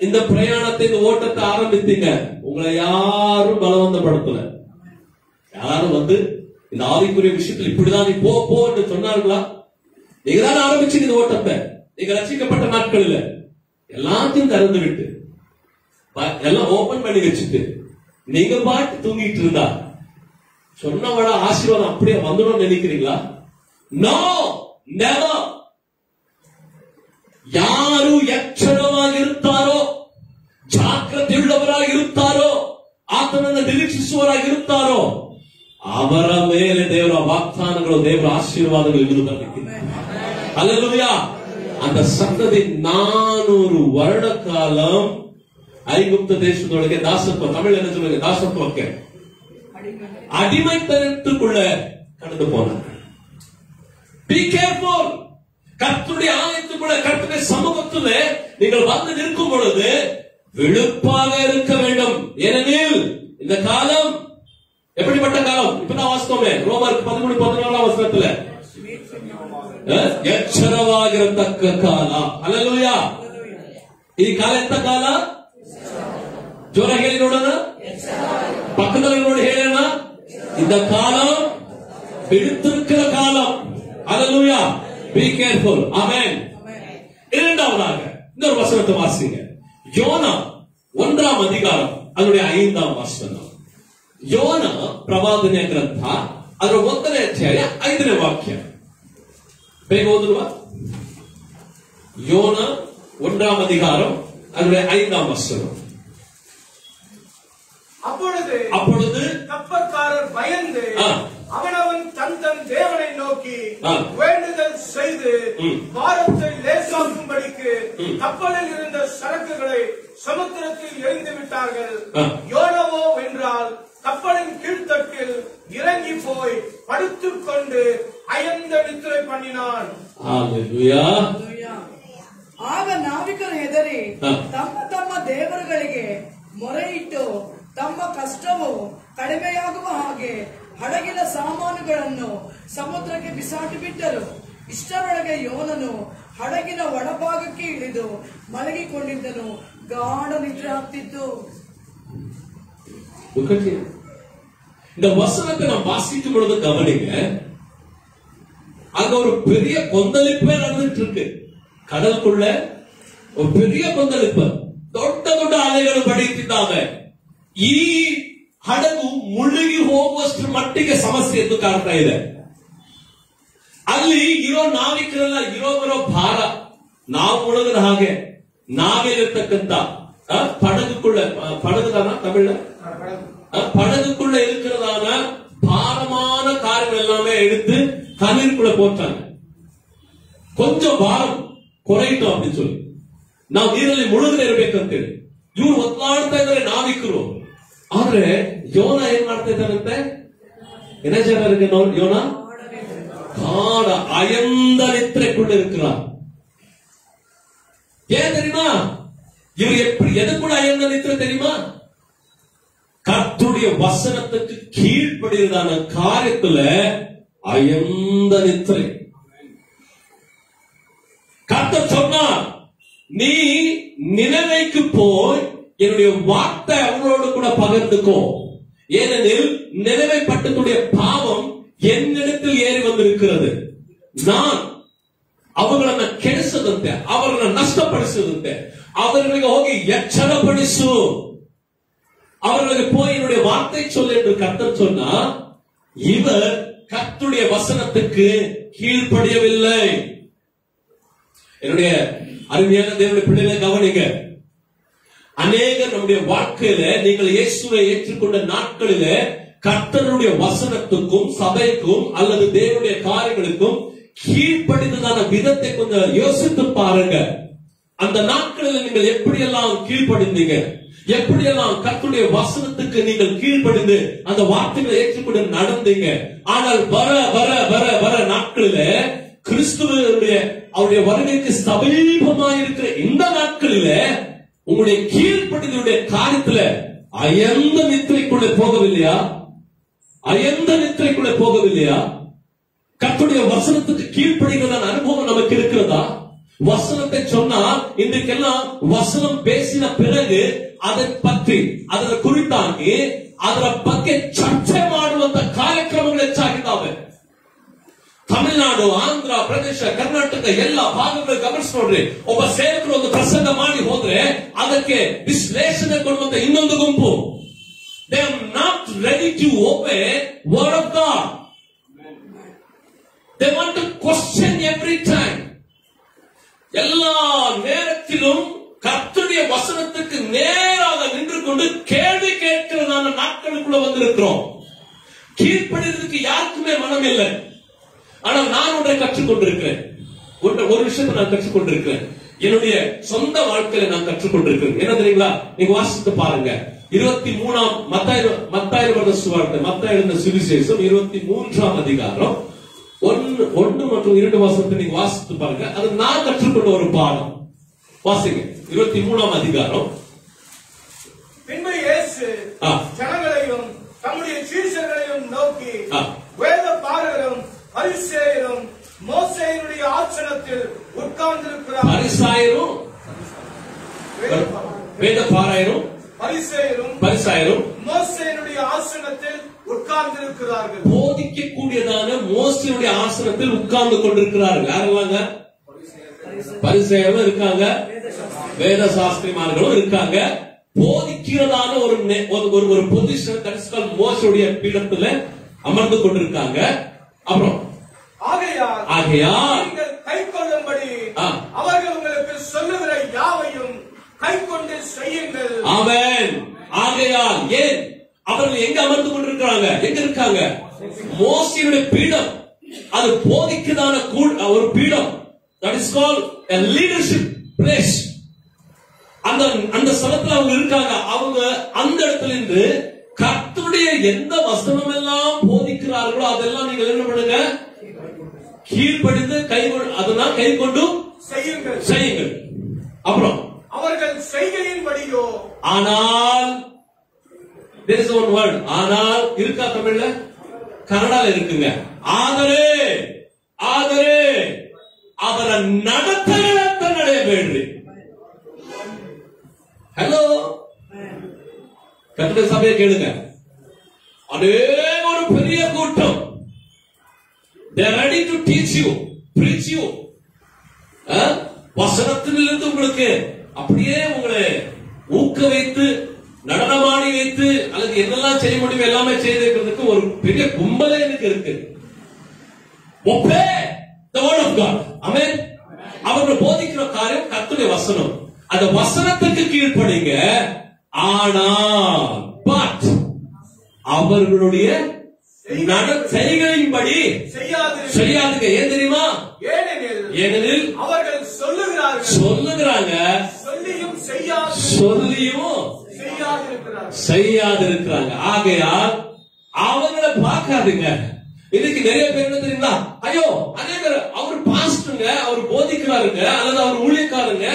Speaker 2: இந்த பிரயாணத்தை, இந்த ஓட்டத்தை ஆரம்பித்தீங்க. உங்களை யாரும் பலவந்தப்படுத்தல. யாரும் வந்து இந்த ஆவிக்குரிய விஷயத்தில் இப்படிதான் நீ போ என்று சொன்னார்களா? நீங்க தான் ஆரம்பிச்சீங்க இந்த ஓட்டத்தை. நீங்க ரசிக்கப்பட்ட நாட்களில் எல்லாத்தையும் திறந்து விட்டு எல்லாம் ஓபன் பண்ணி வச்சுட்டு நீங்க பாட்டு தூங்கிட்டு இருந்தா சொன்னவட ஆசீர்வாதம் அப்படியே வந்துடும் நினைக்கிறீங்களா? No, never. ಯಾರು ಎಚ್ಚರವಾಗಿರುತ್ತಾರೋ, ಜಾಗೃತಿಯುಳ್ಳವರಾಗಿರುತ್ತಾರೋ, ಆತನನ್ನು ನಿರೀಕ್ಷಿಸುವವರಾಗಿರುತ್ತಾರೋ ಅವರ ಮೇಲೆ ದೇವರ ವಾಗ್ದಾನಗಳು, ದೇವರ ಆಶೀರ್ವಾದಗಳು ಇಳಿದು ಬರಲಿಕ್ಕೆ. அல்லேலூயா. அந்த சந்ததி 400 வருட காலம் ஐகுப்த தேசத்தொಳಗೆ ದಾಸತ್ವ, தமிழ் என்ன சொல்லுங்க, ದಾಸತ್ವಕ್ಕೆ அடிமைத்தனத்துக்குள்ள கடந்து போனாங்க. Be careful. கர்த்தருடைய ஆலயத்துக்குள்ள, கர்த்தருடைய சமூகத்துல நீங்கள் வந்து நிற்கும் பொழுது விழுப்பாக இருக்க வேண்டும். ஏனெனில் இந்த காலம் எப்படிப்பட்ட காலம்? இப்பதான் வாசித்தோமே ரோமர் 13:14 வசனத்துல, ಎಚ್ಚರವಾಗಿರತಕ್ಕ ಕಾಲ. அல்லேலூயா. ಈ ಕಾಲ ಎಂತ ಕಾಲ? ಜೋರ ಹೇಳಿ ನೋಡೋಣ. பக்கத்துல ನೋಡಿ ಹೇಳೋಣ. இந்த காலம் விழுத்திருக்கிற காலம். அல்லேலூயா. Be careful. Amen. இரண்டாவதாக இன்னொரு வசனத்தை வாசிங்க. யோனா 1ஆம் அதிகாரம் அதனுடைய 5ஆம் வசனம். யோனா ಪ್ರವಾದನೆ ಗ್ರಂಥ ಅದರ 1ನೇ ಅಧ್ಯಾಯ 5ನೇ ವಾಕ್ಯ. ಬೇಗ ಓದುವ. யோனா 1ஆம் அதிகாரம் அதனுடைய 5ஆம் வசனம். அப்பொழுது
Speaker 3: கப்பற்காரர் பயந்து அவனவன் தன் தேவனை நோக்கி வேண்டுதல் செய்து பாரத்தை லேசாக்கும்படிக்கு கப்பலில் இருந்த சரக்குகளை சமுத்திரத்தில் எறிந்து விட்டார்கள். யோனாவோ வென்றால் கப்பலின் கீழ்த்தட்டில் இறங்கி போய் படுத்துக் கொண்டு அயர்ந்த நித்திரை பண்ணினான்.
Speaker 4: ಆಗ ನಾವಿಕರು ಹೆದರಿ ತಮ್ಮ ತಮ್ಮ ದೇವರುಗಳಿಗೆ ಮೊರೆಯಿಟ್ಟು ತಮ್ಮ ಕಷ್ಟವು ಕಡಿಮೆಯಾಗುವ ಹಾಗೆ ಹಡಗಿನ ಸಾಮಾನುಗಳನ್ನು ಸಮುದ್ರಕ್ಕೆ ಬಿಸಾಟಿ ಬಿಟ್ಟರು. ಇಷ್ಟರೊಳಗೆ ಯೋನನು ಹಡಗಿನ ಒಳಭಾಗಕ್ಕೆ ಇಳಿದು ಮಲಗಿಕೊಂಡಿದ್ದನು. ಗಾಢ ನಿದ್ರೆ ಹತ್ತಿತ್ತು.
Speaker 2: இந்த வசனத்தை நாம் வாசிக்கும் பொழுது கவனிங்க. அங்க ஒரு பெரிய கொந்தளிப்பே நடந்துட்டு இருக்கு. கடலுக்குள்ள ஒரு பெரிய கொந்தளிப்பு, ದೊಡ್ಡ ದೊಡ್ಡ ಅಲೆಗಳು ಬಡಿಯುತ್ತಿದ್ದಾವೆ. ಈ ಹಡಗು ಮುಳುಗಿ ಹೋಗುವಷ್ಟು ಮಟ್ಟಿಗೆ ಸಮಸ್ಯೆ ಎದ್ದು ಕಾಣ್ತಾ ಇದೆ. ಅಲ್ಲಿ ಇರೋ ನಾವಿಕರೆಲ್ಲ ಇರೋ ಭಾರ, ನಾವು ಮುಳುಗದ ಹಾಗೆ ನಾವೇಲಿರ್ತಕ್ಕಂಥ படகுக்குள்ள தமிழ்ல படகுக்குள்ள இருக்கிறதான பாரமான காரியங்கள் எல்லாமே எடுத்து தண்ணீருக்குள்ள போட்டாங்க. கொஞ்சம் பாரம் குறையிட்டோம் அப்படின்னு சொல்லி ನಾವು ನೀರಲ್ಲಿ ಮುಳುಗದೆ ಇರಬೇಕಂತೇಳಿ ಇವ್ರು ಒತ್ತಾಡ್ತಾ ಇದ್ದಾರೆ ನಾವಿಕರು. ಆದ್ರೆ ಯೋನ ಏನ್ ಮಾಡ್ತಾ ಇದ್ದಾರಂತೆ? என்ன செய்றாருங்க யோனா? காட அயர்ந்த நித்திரைக்குள்ள இருக்கிறார். ஏன் தெரியுமா? இவர் எப்படி எதுக்குள்ள அயர்ந்த நித்திரை தெரியுமா? கர்த்தருடைய வசனத்துக்கு கீழ்ப்படியதான காரியத்துல அயர்ந்த நித்திரை. கர்த்தர் சொன்னார், நீ நினைவைக்கு போய் என்னுடைய வார்த்தை அவங்களோடு கூட பகிர்ந்துக்கோ. ஏனெனில் நினைவை பட்டத்துடைய பாவம் என்னிடத்தில் ஏறி வந்திருக்கிறது. நான் ಅವರನ್ನ ಕೆಡಿಸದಂತೆ, ಅವರನ್ನ ನಷ್ಟಪಡಿಸದಂತೆ அவர்களுக்கு ಹೋಗಿ ಎಚ್ಚರಪಡಿಸು, அவர்களுக்கு போய் என்னுடைய வார்த்தை சொல் என்று கர்த்தர் சொன்னார். இவர் கர்த்தருடைய வசனத்துக்கு கீழ்ப்படியவில்லை. என்னுடைய அருமையான தேவனுடைய பிள்ளைகளை கவனிங்க. அநேகர் நம்முடைய வாழ்க்கையில நீங்கள் இயேசுவை ஏற்றுக்கொண்ட நாட்களிலே கர்த்தருடைய வசனத்துக்கும் சபைக்கும் அல்லது தேவனுடைய காரியங்களுக்கும் கீழ்ப்படிந்ததான விதத்தை கொஞ்சம் யோசித்து பாருங்க. அந்த நாட்களில் நீங்கள் எப்படியெல்லாம் கீழ்ப்படிந்தீங்க, எப்படியெல்லாம் கர்த்தருடைய வசனத்துக்கு நீங்கள் கீழ்ப்படிந்து அந்த வார்த்தைகளை ஏற்றுக்கொண்டு நடந்தீங்க. ஆனால் வர வர வர வர நாட்களில கிறிஸ்துவனுடைய அவருடைய வருகைக்கு சமீபமாயிருக்கிற இந்த நாட்களில உங்களுடைய கீழ்ப்படிதலுடைய காரியத்துல அயர்ந்த நித்திரைக்குள்ளே போகவில்லையா? அயர்ந்த நித்திரைக்குள்ளே போகவில்லையா? கர்த்தருடைய வசனத்துக்கு கீழ்ப்படிகிறதான அனுபவம் நமக்கு இருக்கிறதா? வசனத்தை சொன்னா இன்றைக்கெல்லாம் வசனம் பேசின பிறகு அதை பற்றி ಅದರ ಕುರಿತಾಗಿ ಅದರ ಬಗ್ಗೆ ಚರ್ಚೆ ಮಾಡುವಂತ ಕಾರ್ಯಕ್ರಮಗಳು ಹೆಚ್ಚಾಗಿದ್ದಾವೆ. ತಮಿಳುನಾಡು, ಆಂಧ್ರ ಪ್ರದೇಶ, ಕರ್ನಾಟಕ ಎಲ್ಲ ಭಾಗಗಳು ಗಮನಿಸಿ ನೋಡ್ರಿ. ಒಬ್ಬ ಸೇವಕರು ಒಂದು ಪ್ರಸಂಗ ಮಾಡಿ ಹೋದ್ರೆ ಅದಕ್ಕೆ ವಿಶ್ಲೇಷಣೆ ಕೊಡುವಂತ ಇನ್ನೊಂದು ಗುಂಪು. They are not ready to obey word of God. They want to question every time. எல்லா நேரத்திலும் கர்த்தருடைய வசனத்துக்கு நேராக நின்று கொண்டு கேள்வி கேட்கிறதான நாட்களுக்குள்ள வந்திருக்கிறோம். கீழ்ப்படிறதுக்கு யாருக்குமே மனம் இல்லை. ஆனால் நான் ஒன்றை கற்றுக்கொண்டிருக்கிறேன். ஒரு விஷயத்தை நான் கற்றுக்கொண்டிருக்கிறேன். என்னுடைய சொந்த வாழ்க்கையில நான் கற்றுக்கொண்டிருக்கிறேன். என்ன தெரியுங்களா? நீங்க வாசித்து பாருங்க. 23ஆம் மத்தாய் வருட சுவார்த்தை, மத்தாய் எழுதின சுவிசேஷம் 23ஆம் அதிகாரம் 1 மற்றும் 2 வசனத்தை நீங்க வாசித்து பாருங்க. அது நான் கற்றுக்கொண்ட ஒரு பாடம். வாசிங்க 23ஆம் அதிகாரம்.
Speaker 3: பின்பு இயேசு ஜனங்களையும் தம்முடைய சீஷர்களையும் நோக்கி, வேத பாரகரும் பரிசேயரும் மோசேயினுடைய ஆசனத்தில் உட்கார்ந்திருக்கிறார்கள். பரிசேயரும் வேத பாரகரும் பரிசேயரும் மோசேயினுடைய ஆசனத்தில் உட்கார்ந்திருக்கிறார்கள். போதிக்கக்கூடியதான மோசேயினுடைய ஆசனத்தில் உட்கார்ந்து கொண்டிருக்கிறார்கள். யாரெல்லாங்க? பரிசேயரும் இருக்காங்க, வேத சாஸ்திரிமார்களும் இருக்காங்க. போதிக்கிறதான ஒரு பொசிஷன் தரிசனம் மோசேயுடைய பீடத்துல அமர்ந்து கொண்டிருக்காங்க. அப்புறம் ஆகையால் நீங்கள் கை கொள்ளும்படி அவர்கள் உங்களுக்கு சொல்லுகிற யாவையும் கை கொண்டு செய்யுங்கள். ஆமென். ஆகையால் ஏன் அவர்கள் எங்க அமர்ந்து கொண்டிருக்கிறாங்க? எங்க இருக்காங்க? மோசேயுடைய பீடம். அது போதிக்கிறதான ஒரு பீடம். That is called a leadership place. அந்த ஸ்தலத்துல அவங்க இருக்காங்க. அவங்க அந்த இடத்துல இருந்து கர்த்தருடைய எந்த வசனம் எல்லாம் போதிக்கிறார்களோ அதெல்லாம் நீங்க என்ன பண்ணுங்க? கீழ்ப்படிந்து அதெல்லாம் கை கொண்டு செய்யுங்கள். அப்புறம் அவர்கள் செய்கையின்படியோ, ஆனால் there is one word, ஆனால் இருக்கா தமிழ்ல? கன்னடால இருக்குங்க. ಆದರೆ ಅವರ ನಡತೆಗಳಂತೆ ನಡೆಯಬೇಡ್ರಿ. ஹலோ, கர்த்தருடைய சபையை கேளுங்க. அதே ஒரு பெரிய கூட்டம். They are ready to teach you, preach you. வசனத்திலிருந்து உங்களுக்கு அப்படியே உங்களை ஊக்க வைத்து, நடனமாடி வைத்து, அல்லது என்னெல்லாம் செய்ய முடியும் எல்லாமே செய்திருக்கிறதுக்கு ஒரு பெரிய கும்பலே எனக்கு இருக்கு. Obey the word of God. Amen. அவர்கள் போதிக்கிற காரியம் கர்த்தருடைய வசனம். அந்த வசனத்துக்கு கீழ்ப்படிங்க. ஆனால் அவர்களுடைய செய்கையின்படி செய்யாதுங்க. ஏன் தெரியுமா? ஏனெனில் அவர்கள் சொல்லுகிறாங்க, சொல்லியும் செய்யாதிருக்கிறாங்க. ஆகையால் அவங்களை பார்க்காதுங்க. இன்னைக்கு நிறைய பேர் என்ன தெரியுங்களா? ஐயோ, அநேகர் அவர் பாஸ்டருங்க, அவர் போதிக்கிறாருங்க, அல்லது அவர் ஊழியக்காரங்க,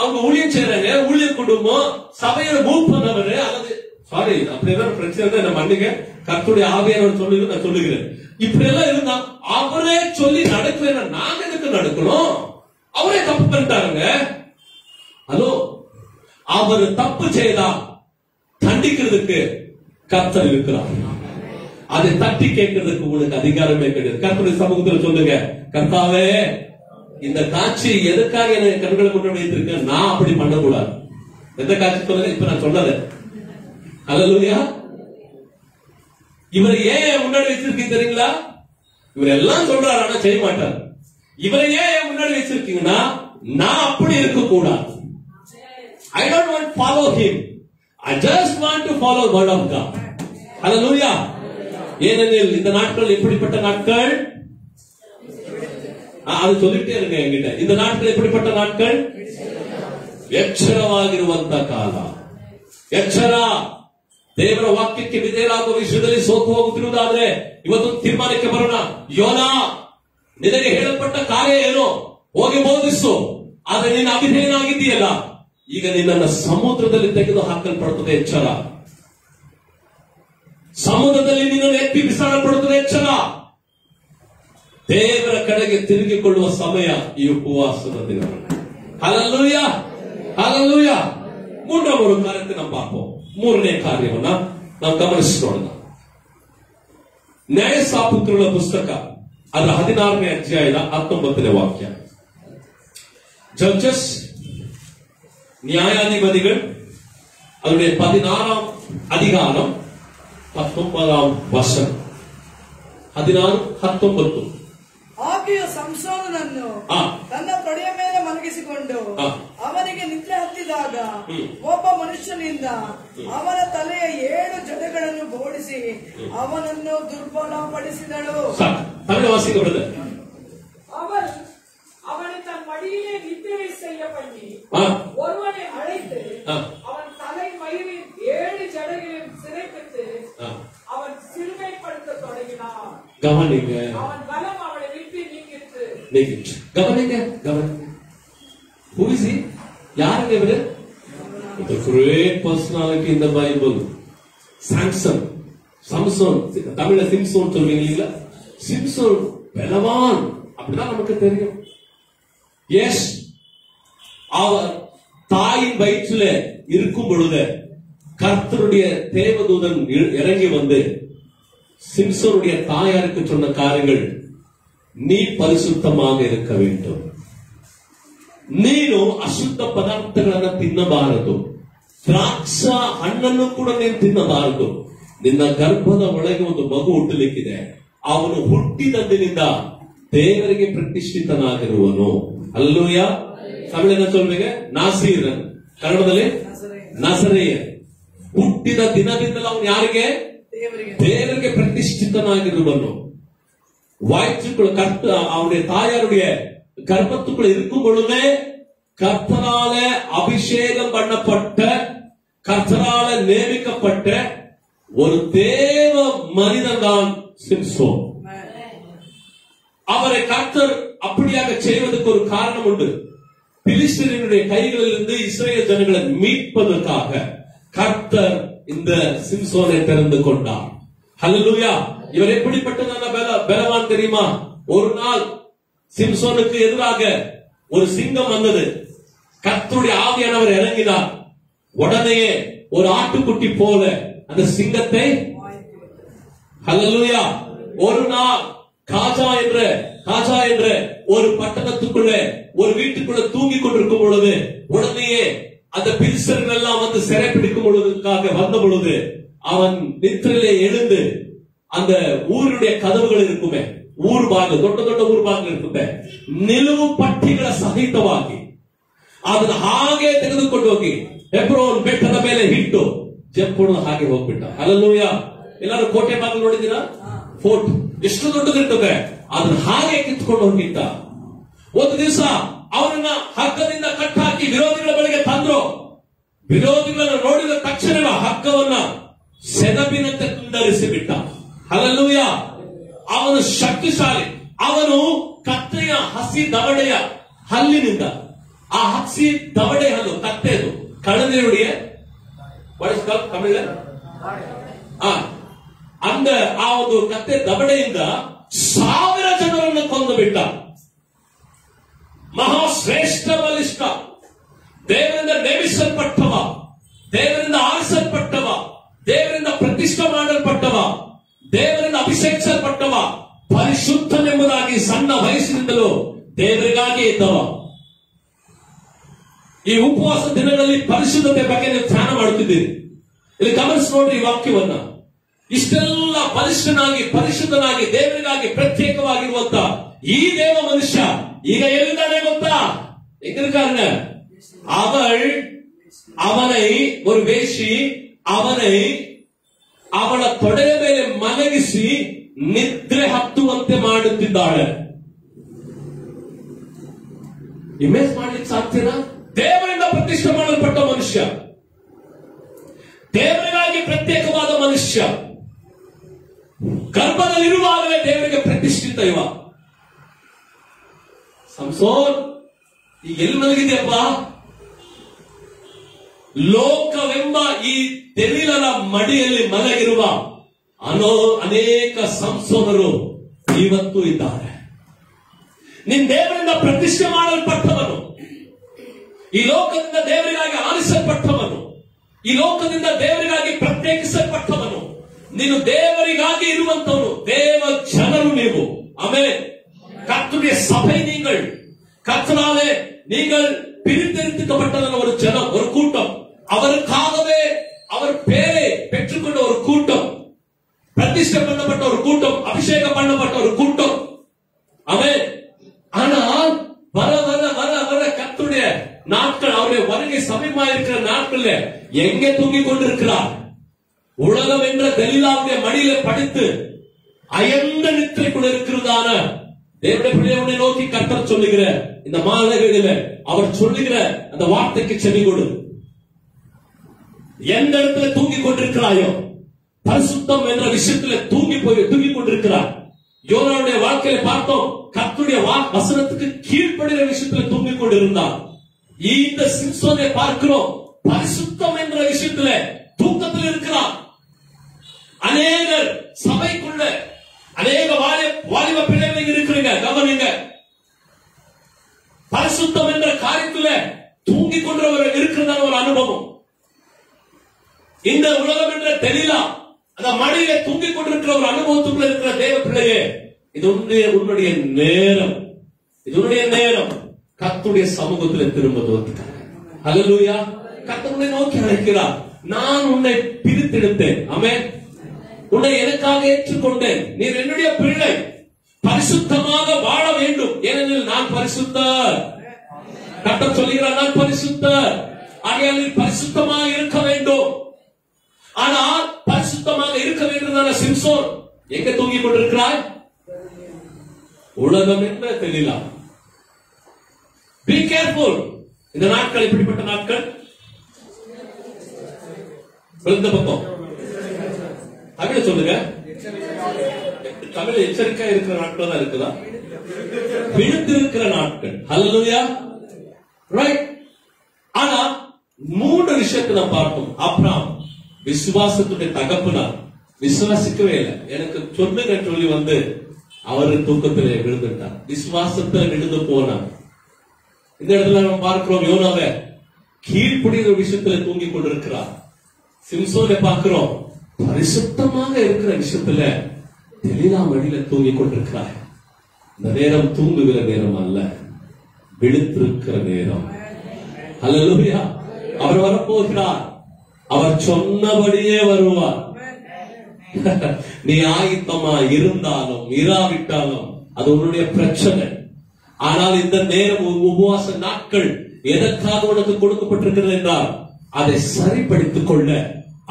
Speaker 3: அவங்க ஊழியம் செய்யறாங்க, ஊழிய குடும்பம் சபையில மூவ் பண்ணவரு, அல்லது சாரி அப்படி ஏதாவது பிரச்சனை இருந்தா மன்னிங்க, கர்த்தருடைய ஆவியானவர் சொல்லி நான் சொல்லுகிறேன். இப்படி எல்லாம் இருந்தா அவரே சொல்லி நடக்கல, நாங்க எதுக்கு நடக்கணும்? அவரே தப்பு பண்ணிட்டாருங்க. ஹலோ, அவர் தப்பு செய்தா தண்டிக்கிறதுக்கு கர்த்தர் இருக்கிறார். அதை தட்டி கேட்கறதுக்கு உங்களுக்கு அதிகாரமே கிடையாது. கர்த்தருடைய சமூகத்தில் சொல்லுங்க, கர்த்தாவே இந்த காட்சி எதுக்காக எனக்கு கண்களை கொண்டு வைத்திருக்க, நான் அப்படி பண்ணக்கூடாது. எந்த காட்சி சொல்லுங்க? இப்ப நான் சொன்னது. அல்லேலூயா. இவரை ஏன் முன்னாடி வச்சிருக்கீங்க தெரியுங்களா? இவர் எல்லாம் சொல்றாரு, ஆனா செய்ய மாட்டார். இவரை ஏன் முன்னாடி வச்சிருக்கீங்கன்னா, நான் அப்படி இருக்க கூடாது. I don't want to follow him. I just want to follow word of God. அல்லேலூயா. ஏனெனில் இந்த நாட்கள் எப்படிப்பட்ட நாட்கள்? அது சொல்லிட்டே இருங்க என்கிட்ட. இந்த நாட்கள் எப்படிப்பட்ட நாட்கள்? ಎಚ್ಚರವಾಗಿರುವಂತ ಕಾಲ. ಎಚ್ಚರ. ದೇವರ ವಾಕ್ಯಕ್ಕೆ ವಿಧೇಯರಾಗುವ ವಿಷಯದಲ್ಲಿ ಸೋತು ಹೋಗುತ್ತಿರುವುದಾದ್ರೆ ಇವತ್ತೊಂದು ತೀರ್ಮಾನಕ್ಕೆ ಬರೋಣ. ಯೋನಾ, ನಿನಗೆ ಹೇಳಲ್ಪಟ್ಟ ಕಾರ್ಯ ಏನೋ ಹೋಗಿ ಬೋಧಿಸು. ಆದ್ರೆ ನೀನು ಅವಿಧೇಯನಾಗಿದ್ದೀಯಲ್ಲ, ಈಗ ನಿನ್ನನ್ನು ಸಮುದ್ರದಲ್ಲಿ ತೆಗೆದು ಹಾಕಲ್ಪಡುತ್ತದೆ. ಎಚ್ಚರ. ಸಮುದ್ರದಲ್ಲಿ ನಿನ್ನನ್ನು ಎತ್ತಿ ಬಿಸಾಡಲ್ಪಡುತ್ತದೆ. ಎಚ್ಚರ. ದೇವರ ಕಡೆಗೆ ತಿರುಗಿಕೊಳ್ಳುವ ಸಮಯ ಈ ಉಪವಾಸದ ದಿನಗಳು. Hallelujah, hallelujah. ಮೂರು ಕಾರ್ಯಕ್ಕೆ ನಾವು பார்ப்போம். ಮೂರನೇ ಕಾರ್ಯವನ್ನ ನಾವು ಗಮನಿಸೋಣ. ನ್ಯಾಯಸಾಪುತ್ರರ ಪುಸ್ತಕ ಅದರ 16ನೇ ಅಧ್ಯಾಯದ 19ನೇ ವಾಕ್ಯ. ಜಡ್ಜಸ್, ನ್ಯಾಯಾಧಿಪತಿಗಳು, ಅದರ 16ಾம் அதிகாரம் 19ாம் ವಚನ. 16, 19.
Speaker 4: ಆಕೆಯು ಸಂಸೋನನನ್ನು ತನ್ನ ತೊಡೆಯ ಮೇಲೆ ಮಲಗಿಸಿಕೊಂಡು ಅವನಿಗೆ ನಿದ್ರೆ ಹತ್ತಿದಾಗ ಒಬ್ಬ ಮನುಷ್ಯನಿಂದ ಅವನ ತಲೆಯ 7 ಜಡೆಗಳನ್ನು ಬೋಡಿಸಿ ಅವನನ್ನು ದುರ್ಬಲಪಡಿಸಿದಳು. அவனை தன் மடியிலே நித்திரை செய்ய பண்ணி ஒருவனை அழைத்து அவன் தலை மயிரில் 7 ஜடைகளையும் சிறைப்பித்து அவன் சிறுமைப்படுத்த தொடங்கினான்.
Speaker 3: கவனிங்க,
Speaker 4: அவன் பலம் அவனை விட்டு நீங்கிற்று.
Speaker 3: கவனிங்க, கவனிங்க. Who is he? யாருங்க இவரு? The great personality in the Bible. Samson, தமிழ்ல சிம்சோன் சொல்வீங்க இல்லைங்களா? சிம்சோன் பலவான், அப்படிதான் நமக்கு தெரியும். எஸ், அவர் தாயின் வயிற்றில இருக்கும் பொழுது கர்த்தருடைய தேவதூதன் இறங்கி வந்து சிம்சோனுடைய தாயாருக்கு சொன்ன காரியங்கள், நீ பரிசுத்தமாக இருக்க வேண்டும், ನೀನು ಅಶುದ್ಧ ಪದಾರ್ಥಗಳನ್ನ ತಿನ್ನಬಾರದು, ದ್ರಾಕ್ಷ ಹಣ್ಣನ್ನು ಕೂಡ ನೀನು ತಿನ್ನಬಾರದು, ನಿನ್ನ ಗರ್ಭದ ಒಳಗೆ ಒಂದು ಮಗು ಹುಟ್ಟಲಿಕ್ಕಿದೆ, ಅವನು ಹುಟ್ಟಿದಂದಿನಿಂದ ದೇವರಿಗೆ ಪ್ರತಿಷ್ಠಿತನಾಗಿರುವನು. ಅಲ್ಲೂಯ. ತಮಿಳಿನ ಚೊಲ್ವೆಗೆ ನಾಸೀರ್, ಕನ್ನಡದಲ್ಲಿ ನಸರೇಯ. ಹುಟ್ಟಿದ ದಿನದಿಂದಲೂ ಅವನು ಯಾರಿಗೆ? ದೇವರಿಗೆ பிரதிஷ்டித்தனாகிருவனோ. வயிற்றுக்குள்ள அவனுடைய தாயாருடைய கர்ப்பத்துக்குள்ள இருக்கும் பொழுதே கர்த்தரால அபிஷேகம் பண்ணப்பட்ட, கர்த்தரால நியமிக்கப்பட்ட ஒரு தேவ மனிதன் தான் சிம்சோன். அவரை கர்த்தர் அப்படியாக செய்வதற்கு ஒரு காரணம் உண்டு. பிலிஸ்தீனியருடைய கைகளிலிருந்து இஸ்ரேல் ஜனங்களை மீட்பதற்காக கர்த்தர் இந்த சிம்சோனை தெரிந்து கொண்டார். ஹல்லேலூயா. இவர் எப்படிப்பட்டதான பலவான் தெரியுமா? ஒரு நாள் சிம்சோனுக்கு எதிராக ஒரு சிங்கம் வந்தது. கர்த்தருடைய ஆவியானவர் இறங்கினார். உடனேயே ஒரு ஆட்டுக்குட்டி போல அந்த சிங்கத்தை, ஹல்லேலூயா, ஒரு நாள் காஜா என்ற ஒரு பட்டணத்துக்குள்ள ஒரு வீட்டுக்குள்ள தூங்கி கொண்டிருக்கும் பொழுது உடனேயே அந்த பிலிஸ்தர்கள் எல்லாம் வந்து சிறை பிடிக்கும் பொழுதுக்காக வந்த பொழுது அவன் நித்திரையிலே எழுந்து அந்த ஊருடைய கதவுகள் இருக்குமே, ஊர் ಭಾಗ ದೊಡ್ಡ ದೊಡ್ಡ ಊರ್ ಭಾಗ ಇರ್ತದೆ, ನಿಲುವು ಪಟ್ಟಿಗಳ ಸಹಿತವಾಗಿ ಅದನ್ನ ಹಾಗೆ ತೆಗೆದುಕೊಂಡು ಹೋಗಿ ಹೆಬ್ರೋನ್ ಬೆಟ್ಟದ ಮೇಲೆ ಇಟ್ಟು ಜಂಪುಣ ಹಾಗೆ ಹೋಗ್ಬಿಟ್ಟ. ಹಲ್ಲೇಲೂಯಾ. ಎಲ್ಲರೂ ಕೋಟೆ ಬಾಗಿಲು ನೋಡಿದ್ದೀರಾ? ಫೋರ್ಟ್ ಎಷ್ಟು ದೊಡ್ಡದಿರ್ತದೆ, ಅದನ್ನ ಹಾಗೆ ಕಿತ್ಕೊಂಡು ಹೋಗಿದ್ದ. ಒಂದು ದಿವಸ ಅವನನ್ನ ಹಗ್ಗದಿಂದ ಕಟ್ಟಾಕಿ ವಿರೋಧಿಗಳ ಬಳಿಗೆ ತಂದ್ರು. ವಿರೋಧಿಗಳನ್ನು ನೋಡಿದ ತಕ್ಷಣ ಹಗ್ಗವನ್ನ ಸೆನಬಿನಂತೆ ತುಂಡರಿಸಿ ಬಿಟ್ಟ. ಹಲ್ಲೇಲೂಯಾ. ಅವನು ಶಕ್ತಿಶಾಲಿ. ಅವನು ಕತ್ತೆಯ ಹಸಿ ದವಡೆಯ ಹಲ್ಲಿನಿಂದ, ಆ ಹಸಿ ದವಡೆ ಹಲ್ಲು ಕತ್ತೆದು ಕಳನೆಯುடைய ತಮಿಳ ಅಂದ ಆ ಒಂದು ಕತ್ತೆ ದವಡೆಯಿಂದ 1000 ಜನರನ್ನು ಕೊಂದು ಬಿಟ್ಟ. ಮಹಾಶ್ರೇಷ್ಠ ಬಲಿಷ್ಠ, ದೇವರಿಂದ ನೇಮಿಸಲ್ಪಟ್ಟವ, ದೇವರಿಂದ ಆರಿಸಲ್ಪಟ್ಟವ, ದೇವರಿಂದ ಪ್ರತಿಷ್ಠೆ ಮಾಡಲ್ಪಟ್ಟವ, ದೇವರಿಂದ ಅಭಿಷೇಕಿಸಲ್ಪಟ್ಟವ, ಪರಿಶುದ್ಧನೆಂಬುದಾಗಿ ಸಣ್ಣ ವಯಸ್ಸಿನಿಂದಲೂ ದೇವರಿಗಾಗಿ ಇದ್ದವ. ಈ ಉಪವಾಸ ದಿನಗಳಲ್ಲಿ ಪರಿಶುದ್ಧತೆ ಬಗ್ಗೆ ನೀವು ಧ್ಯಾನ ಮಾಡುತ್ತಿದ್ದೀರಿ. ಇಲ್ಲಿ ಗಮನಿಸಿ ನೋಡ್ರಿ ಈ ವಾಕ್ಯವನ್ನ. ಇಷ್ಟೆಲ್ಲ ಬಲಿಷ್ಠನಾಗಿ ಪರಿಶುದ್ಧನಾಗಿ ದೇವರಿಗಾಗಿ ಪ್ರತ್ಯೇಕವಾಗಿರುವಂತ ಈ ದೇವ ಮನುಷ್ಯ ಈಗ ಎಲ್ಲಿದ್ದಾನೆ ಗೊತ್ತಾ? எங்கிருக்காருங்க? அவனை ஒரு வேஷி ಅವಳ ತೊಡೆಯ ಮೇಲೆ ಮಲಗಿಸಿ ನಿದ್ರೆ ಹತ್ತುವಂತೆ ಮಾಡುತ್ತಿದ್ದಾಳೆ. ಇಮೇಜ್ ಮಾಡ್ಲಿಕ್ಕೆ ಸಾಧ್ಯನಾ? ದೇವರಿಂದ ಪ್ರತಿಷ್ಠೆ ಮಾಡಲ್ಪಟ್ಟ ಮನುಷ್ಯ, ದೇವರಿಗಾಗಿ ಪ್ರತ್ಯೇಕವಾದ ಮನುಷ್ಯ, ಗರ್ಭದಲ್ಲಿರುವಾಗಲೇ ದೇವರಿಗೆ ಪ್ರತಿಷ್ಠಿತ ಇವ. ಸಂಸೋನ್ ಈಗ ಎಲ್ಲಿ ಮಲಗಿದೆಯಪ್ಪ? ಲೋಕವೆಂಬ ಈ ತೆವಿಲನ ಮಡಿಯಲ್ಲಿ ಮಲಗಿರುವ ಅನೇಕ ಸಂಸೋನರು ಇವತ್ತು ಇದ್ದಾರೆ. ನೀನ್ ದೇವರಿಂದ ಪ್ರತಿಷ್ಠೆ ಮಾಡಲ್ಪಟ್ಟವನು, ಈ ಲೋಕದಿಂದ ದೇವರಿಗಾಗಿ ಆರಿಸಲ್ಪಟ್ಟವನು, ಈ ಲೋಕದಿಂದ ದೇವರಿಗಾಗಿ ಪ್ರತ್ಯೇಕಿಸಲ್ಪಟ್ಟವನು, ನೀನು ದೇವರಿಗಾಗಿ ಇರುವಂತವನು, ದೇವ ಜನರು ನೀವು. ஆமென். கர்த்தருடைய சபை நீங்கள், கர்த்தராலே நீங்கள் பிரித்தெடுக்கப்பட்டதான ஒரு ஜனம், ஒரு கூட்டம், அவருக்காகவே அவர் பேரை பெற்றுக்கொண்ட ஒரு கூட்டம், பிரதிஷ்டை பண்ணப்பட்ட ஒரு கூட்டம், அபிஷேகம் பண்ணப்பட்ட ஒரு கூட்டம். ஆமென். ஆனால் வர வர வர வர கர்த்தருடைய நாட்கள், அவருடைய வருகை சமயமாக இருக்கிற நாட்கள்ல எங்கே தூங்கிக் கொண்டிருக்கிறார்? உலகம் என்ற தெலிலாவுடைய மடியில படித்து அயர்ந்த நித்திரைக்குள் இருக்கிறதான தேவனுடைய பிள்ளையை நோக்கி கர்த்தர் சொல்லுகிற இந்த மாலைகளில அவர் சொல்லுகிற அந்த வார்த்தைக்கு செவி கொடு. எந்த இடத்துல தூங்கிக் கொண்டிருக்கிறாயோ, பரிசுத்தம் என்ற விஷயத்துல தூங்கிக் கொண்டிருக்கிறார். யோனாவுடைய வாழ்க்கையில பார்த்தோம், கர்த்தருடைய வசனத்துக்கு கீழ்ப்படுகிற விஷயத்துல தூங்கிக் கொண்டிருந்தார். இந்த சிம்சோனை பார்க்கிறோம், பரிசுத்தம் என்ற விஷயத்துல தூக்கத்தில் இருக்கிறார். அநேகர் சபைக்குள்ள அநேக வாலிப பிள்ளைகள் இருக்கிறீங்க, கவனிங்க. பரிசுத்தம் என்ற காரியத்துல தூங்கிக் கொண்டவர் இருக்கிறதான ஒரு அனுபவம். இந்த உலகம் என்ற தெளிலா அந்த மடியில தூங்கிக் கொண்டிருக்கிற ஒரு அனுபவத்துக்குள்ள இருக்கிற தேவ பிள்ளையே, இது உன்னுடைய நேரம், இது உன்னுடைய நேரம். கர்த்தருடைய சமூகத்தில் திரும்புவது. ஹல்லேலூயா. கர்த்தரை நோக்கி அழைக்கிறார். நான் உன்னை பிரித்தெடுத்தேன். ஆமென். உன்னை எனக்காக ஏற்றுக்கொண்டேன். நீ என்னுடைய பிள்ளை, பரிசுத்தமாக வாழ வேண்டும், ஏனெனில் நான் பரிசுத்தர். கர்த்தர் சொல்கிறார், நான் பரிசுத்தர். ஆகையால் நீ பரிசுத்தமாக இருக்க வேண்டும். ஆனால் பரிசுத்தமாக இருக்க வேண்டும். சிம்சோன் எங்க தூங்கிக் கொண்டிருக்கிறாய்? உலகம் என்ற தெளிலா. Be careful. இந்த நாட்கள் இப்படிப்பட்ட நாட்கள். இந்த பக்கம் தமிழ சொல்லுங்க. தமிழ் எச்சரிக்கை இருக்கிற நாட்கள் தான் இருக்குதா? விழுந்திருக்கிற நாட்கள். ஹல்லேலூயா. ரைட். ஆனா 3 விஷயத்தை நாம் பார்த்தோம். ஆபிரகாம் விசுவாசத்துடைய தகப்பனார், விசுவாசிக்கவே இல்லை. எனக்கு சொல்லுங்க சொல்லி வந்து அவரு தூக்கத்திலே விழுந்துட்டார், விசுவாசத்தில் விழுந்து போனார். இந்த இடத்துல நம்ம பார்க்கிறோம், யோனாவை கீழ்ப்படிகிற விஷயத்துல தூங்கிக் கொண்டிருக்கிறார். சிம்சோனை பார்க்கிறோம், பரிசுத்தமாக இருக்கிற விஷயத்துல தெளிலா வழியில தூங்கிக் கொண்டிருக்கிறார். இந்த நேரம் தூங்குகிற நேரம் அல்ல, விழுத்திருக்கிற நேரம். ஹல்லேலூயா. அவர் வரப்போகிறார், அவர் சொன்னபடியே வருவார். நீ ஆயத்தமா இருந்தாலும் இராவிட்டாலும் அது உன்னுடைய பிரச்சனை. ஆனால் இந்த நேரம் உபவாச நாட்கள் எதற்காக உனக்கு கொடுக்கப்பட்டிருக்கிறது என்றால் அதை சரிப்படுத்திக் கொள்ள